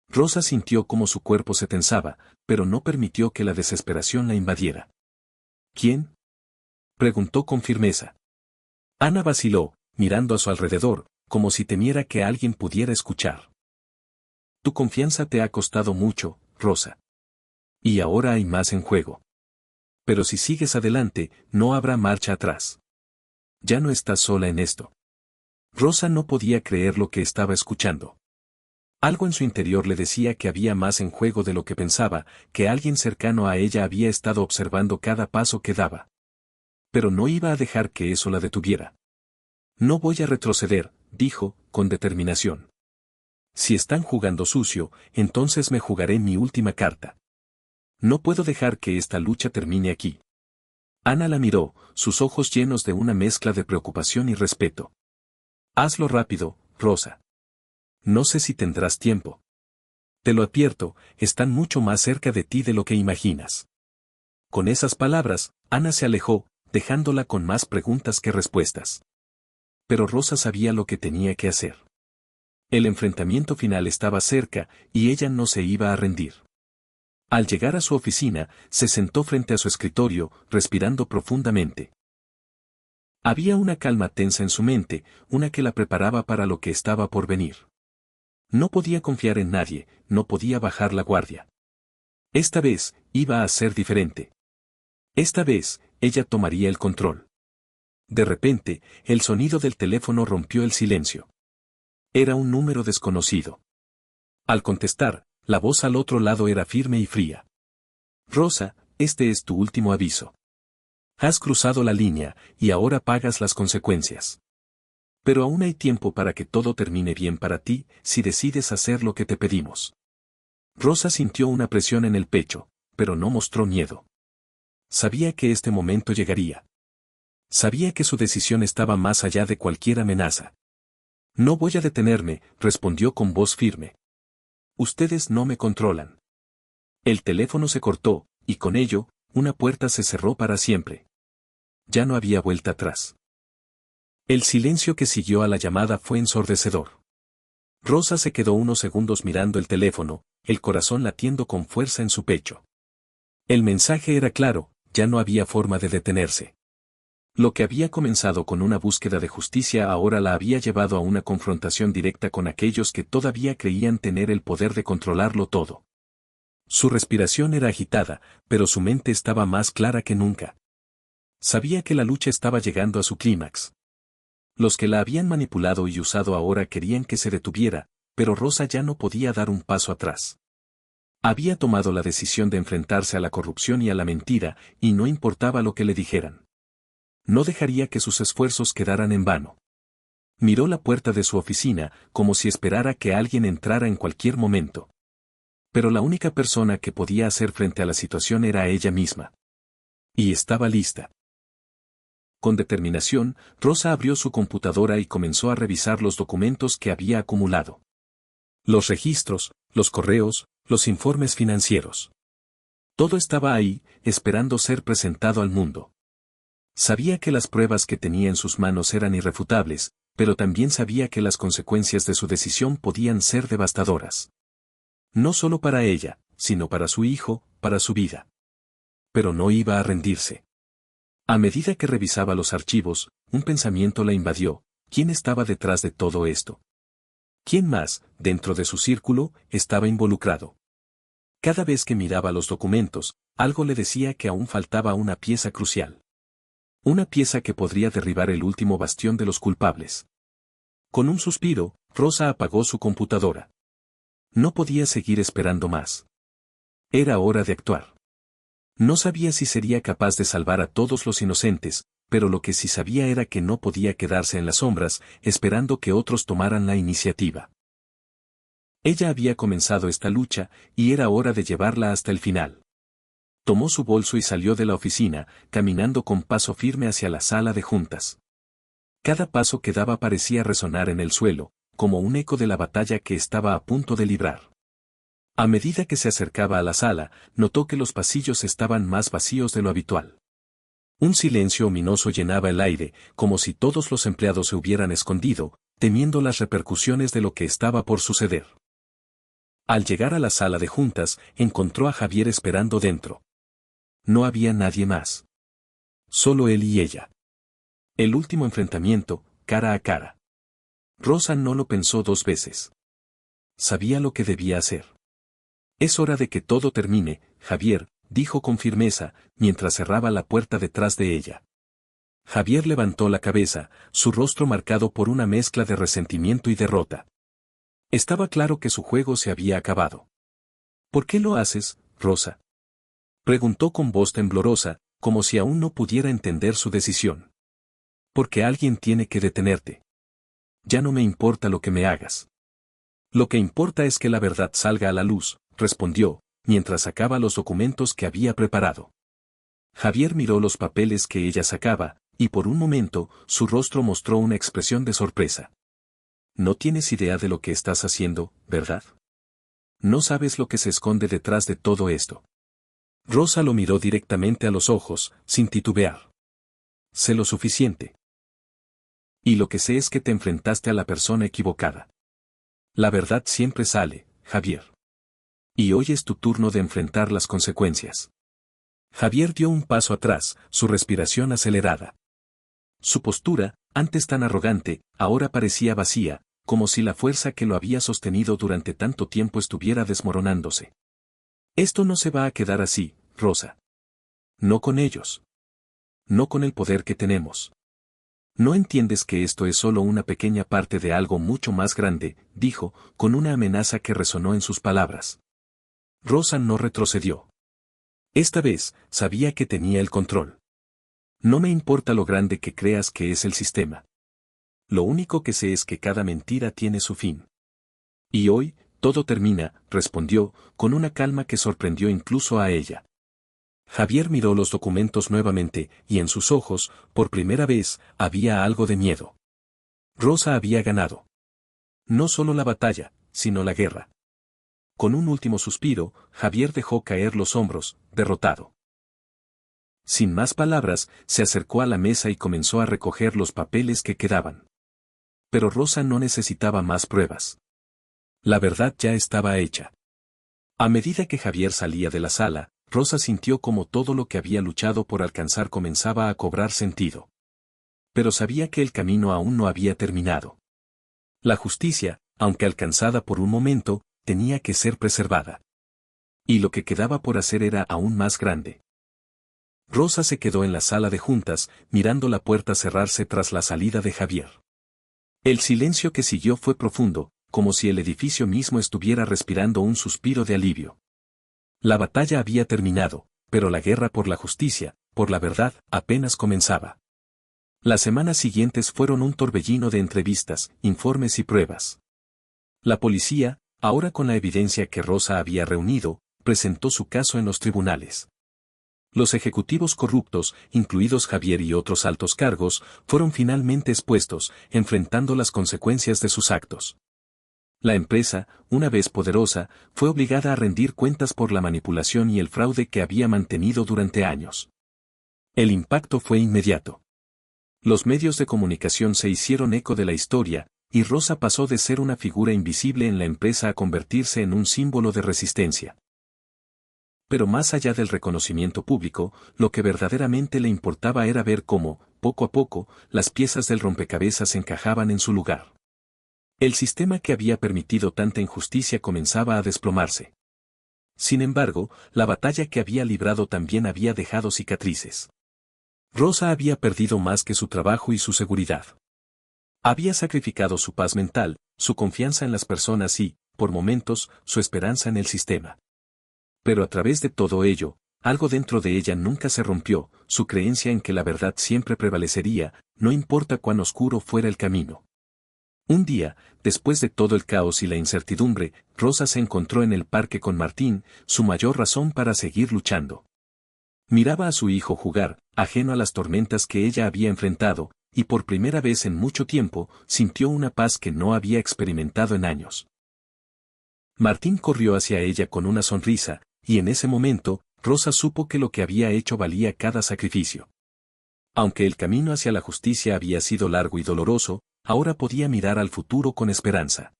Rosa sintió como su cuerpo se tensaba, pero no permitió que la desesperación la invadiera. ¿Quién?, preguntó con firmeza. Ana vaciló, mirando a su alrededor, como si temiera que alguien pudiera escuchar. Tu confianza te ha costado mucho, Rosa. Y ahora hay más en juego. Pero si sigues adelante, no habrá marcha atrás. Ya no estás sola en esto. Rosa no podía creer lo que estaba escuchando. Algo en su interior le decía que había más en juego de lo que pensaba, que alguien cercano a ella había estado observando cada paso que daba. Pero no iba a dejar que eso la detuviera. No voy a retroceder, dijo, con determinación. Si están jugando sucio, entonces me jugaré mi última carta. No puedo dejar que esta lucha termine aquí. Ana la miró, sus ojos llenos de una mezcla de preocupación y respeto. Hazlo rápido, Rosa. No sé si tendrás tiempo. Te lo advierto, están mucho más cerca de ti de lo que imaginas. Con esas palabras, Ana se alejó, dejándola con más preguntas que respuestas. Pero Rosa sabía lo que tenía que hacer. El enfrentamiento final estaba cerca, y ella no se iba a rendir. Al llegar a su oficina, se sentó frente a su escritorio, respirando profundamente. Había una calma tensa en su mente, una que la preparaba para lo que estaba por venir. No podía confiar en nadie, no podía bajar la guardia. Esta vez, iba a ser diferente. Esta vez, ella tomaría el control. De repente, el sonido del teléfono rompió el silencio. Era un número desconocido. Al contestar, la voz al otro lado era firme y fría. Rosa, este es tu último aviso. Has cruzado la línea, y ahora pagas las consecuencias. Pero aún hay tiempo para que todo termine bien para ti, si decides hacer lo que te pedimos. Rosa sintió una presión en el pecho, pero no mostró miedo. Sabía que este momento llegaría. Sabía que su decisión estaba más allá de cualquier amenaza. No voy a detenerme, respondió con voz firme. Ustedes no me controlan. El teléfono se cortó, y con ello, una puerta se cerró para siempre. Ya no había vuelta atrás. El silencio que siguió a la llamada fue ensordecedor. Rosa se quedó unos segundos mirando el teléfono, el corazón latiendo con fuerza en su pecho. El mensaje era claro, ya no había forma de detenerse. Lo que había comenzado con una búsqueda de justicia ahora la había llevado a una confrontación directa con aquellos que todavía creían tener el poder de controlarlo todo. Su respiración era agitada, pero su mente estaba más clara que nunca. Sabía que la lucha estaba llegando a su clímax. Los que la habían manipulado y usado ahora querían que se detuviera, pero Rosa ya no podía dar un paso atrás. Había tomado la decisión de enfrentarse a la corrupción y a la mentira, y no importaba lo que le dijeran. No dejaría que sus esfuerzos quedaran en vano. Miró la puerta de su oficina, como si esperara que alguien entrara en cualquier momento. Pero la única persona que podía hacer frente a la situación era ella misma. Y estaba lista. Con determinación, Rosa abrió su computadora y comenzó a revisar los documentos que había acumulado. Los registros, los correos, los informes financieros. Todo estaba ahí, esperando ser presentado al mundo. Sabía que las pruebas que tenía en sus manos eran irrefutables, pero también sabía que las consecuencias de su decisión podían ser devastadoras. No solo para ella, sino para su hijo, para su vida. Pero no iba a rendirse. A medida que revisaba los archivos, un pensamiento la invadió, ¿Quién estaba detrás de todo esto? ¿Quién más, dentro de su círculo, estaba involucrado? Cada vez que miraba los documentos, algo le decía que aún faltaba una pieza crucial. Una pieza que podría derribar el último bastión de los culpables. Con un suspiro, Rosa apagó su computadora. No podía seguir esperando más. Era hora de actuar. No sabía si sería capaz de salvar a todos los inocentes, pero lo que sí sabía era que no podía quedarse en las sombras, esperando que otros tomaran la iniciativa. Ella había comenzado esta lucha, y era hora de llevarla hasta el final. Tomó su bolso y salió de la oficina, caminando con paso firme hacia la sala de juntas. Cada paso que daba parecía resonar en el suelo, como un eco de la batalla que estaba a punto de librar. A medida que se acercaba a la sala, notó que los pasillos estaban más vacíos de lo habitual. Un silencio ominoso llenaba el aire, como si todos los empleados se hubieran escondido, temiendo las repercusiones de lo que estaba por suceder. Al llegar a la sala de juntas, encontró a Javier esperando dentro. No había nadie más. Solo él y ella. El último enfrentamiento, cara a cara. Rosa no lo pensó dos veces. Sabía lo que debía hacer. Es hora de que todo termine, Javier, dijo con firmeza, mientras cerraba la puerta detrás de ella. Javier levantó la cabeza, su rostro marcado por una mezcla de resentimiento y derrota. Estaba claro que su juego se había acabado. ¿Por qué lo haces, Rosa?, preguntó con voz temblorosa, como si aún no pudiera entender su decisión. Porque alguien tiene que detenerte. Ya no me importa lo que me hagas. Lo que importa es que la verdad salga a la luz, respondió, mientras sacaba los documentos que había preparado. Javier miró los papeles que ella sacaba, y por un momento, su rostro mostró una expresión de sorpresa. No tienes idea de lo que estás haciendo, ¿verdad? No sabes lo que se esconde detrás de todo esto. Rosa lo miró directamente a los ojos, sin titubear. Sé lo suficiente. Y lo que sé es que te enfrentaste a la persona equivocada. La verdad siempre sale, Javier. Y hoy es tu turno de enfrentar las consecuencias. Javier dio un paso atrás, su respiración acelerada. Su postura, antes tan arrogante, ahora parecía vacía, como si la fuerza que lo había sostenido durante tanto tiempo estuviera desmoronándose. Esto no se va a quedar así, Rosa. No con ellos. No con el poder que tenemos. ¿No entiendes que esto es solo una pequeña parte de algo mucho más grande?, dijo, con una amenaza que resonó en sus palabras. Rosa no retrocedió. Esta vez, sabía que tenía el control. No me importa lo grande que creas que es el sistema. Lo único que sé es que cada mentira tiene su fin. Y hoy, todo termina, respondió, con una calma que sorprendió incluso a ella. Javier miró los documentos nuevamente, y en sus ojos, por primera vez, había algo de miedo. Rosa había ganado. No solo la batalla, sino la guerra. Con un último suspiro, Javier dejó caer los hombros, derrotado. Sin más palabras, se acercó a la mesa y comenzó a recoger los papeles que quedaban. Pero Rosa no necesitaba más pruebas. La verdad ya estaba hecha. A medida que Javier salía de la sala, Rosa sintió como todo lo que había luchado por alcanzar comenzaba a cobrar sentido. Pero sabía que el camino aún no había terminado. La justicia, aunque alcanzada por un momento, tenía que ser preservada. Y lo que quedaba por hacer era aún más grande. Rosa se quedó en la sala de juntas, mirando la puerta cerrarse tras la salida de Javier. El silencio que siguió fue profundo, como si el edificio mismo estuviera respirando un suspiro de alivio. La batalla había terminado, pero la guerra por la justicia, por la verdad, apenas comenzaba. Las semanas siguientes fueron un torbellino de entrevistas, informes y pruebas. La policía, ahora con la evidencia que Rosa había reunido, presentó su caso en los tribunales. Los ejecutivos corruptos, incluidos Javier y otros altos cargos, fueron finalmente expuestos, enfrentando las consecuencias de sus actos. La empresa, una vez poderosa, fue obligada a rendir cuentas por la manipulación y el fraude que había mantenido durante años. El impacto fue inmediato. Los medios de comunicación se hicieron eco de la historia, y Rosa pasó de ser una figura invisible en la empresa a convertirse en un símbolo de resistencia. Pero más allá del reconocimiento público, lo que verdaderamente le importaba era ver cómo, poco a poco, las piezas del rompecabezas encajaban en su lugar. El sistema que había permitido tanta injusticia comenzaba a desplomarse. Sin embargo, la batalla que había librado también había dejado cicatrices. Rosa había perdido más que su trabajo y su seguridad. Había sacrificado su paz mental, su confianza en las personas y, por momentos, su esperanza en el sistema. Pero a través de todo ello, algo dentro de ella nunca se rompió, su creencia en que la verdad siempre prevalecería, no importa cuán oscuro fuera el camino. Un día, después de todo el caos y la incertidumbre, Rosa se encontró en el parque con Martín, su mayor razón para seguir luchando. Miraba a su hijo jugar, ajeno a las tormentas que ella había enfrentado, y por primera vez en mucho tiempo, sintió una paz que no había experimentado en años. Martín corrió hacia ella con una sonrisa, y en ese momento, Rosa supo que lo que había hecho valía cada sacrificio. Aunque el camino hacia la justicia había sido largo y doloroso, ahora podía mirar al futuro con esperanza.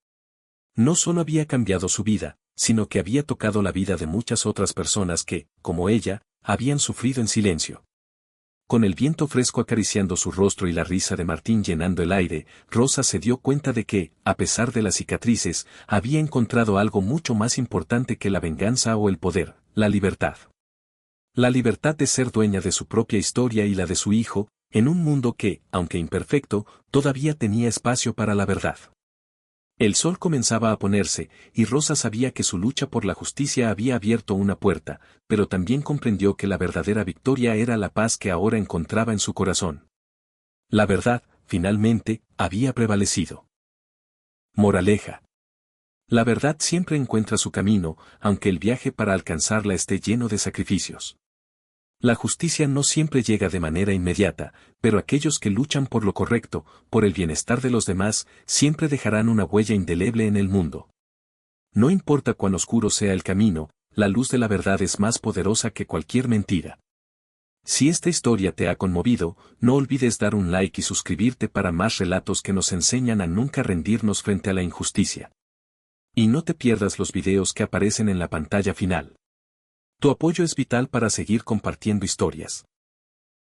No solo había cambiado su vida, sino que había tocado la vida de muchas otras personas que, como ella, habían sufrido en silencio. Con el viento fresco acariciando su rostro y la risa de Martín llenando el aire, Rosa se dio cuenta de que, a pesar de las cicatrices, había encontrado algo mucho más importante que la venganza o el poder, la libertad. La libertad de ser dueña de su propia historia y la de su hijo, en un mundo que, aunque imperfecto, todavía tenía espacio para la verdad. El sol comenzaba a ponerse, y Rosa sabía que su lucha por la justicia había abierto una puerta, pero también comprendió que la verdadera victoria era la paz que ahora encontraba en su corazón. La verdad, finalmente, había prevalecido. Moraleja. La verdad siempre encuentra su camino, aunque el viaje para alcanzarla esté lleno de sacrificios. La justicia no siempre llega de manera inmediata, pero aquellos que luchan por lo correcto, por el bienestar de los demás, siempre dejarán una huella indeleble en el mundo. No importa cuán oscuro sea el camino, la luz de la verdad es más poderosa que cualquier mentira. Si esta historia te ha conmovido, no olvides dar un like y suscribirte para más relatos que nos enseñan a nunca rendirnos frente a la injusticia. Y no te pierdas los videos que aparecen en la pantalla final. Tu apoyo es vital para seguir compartiendo historias.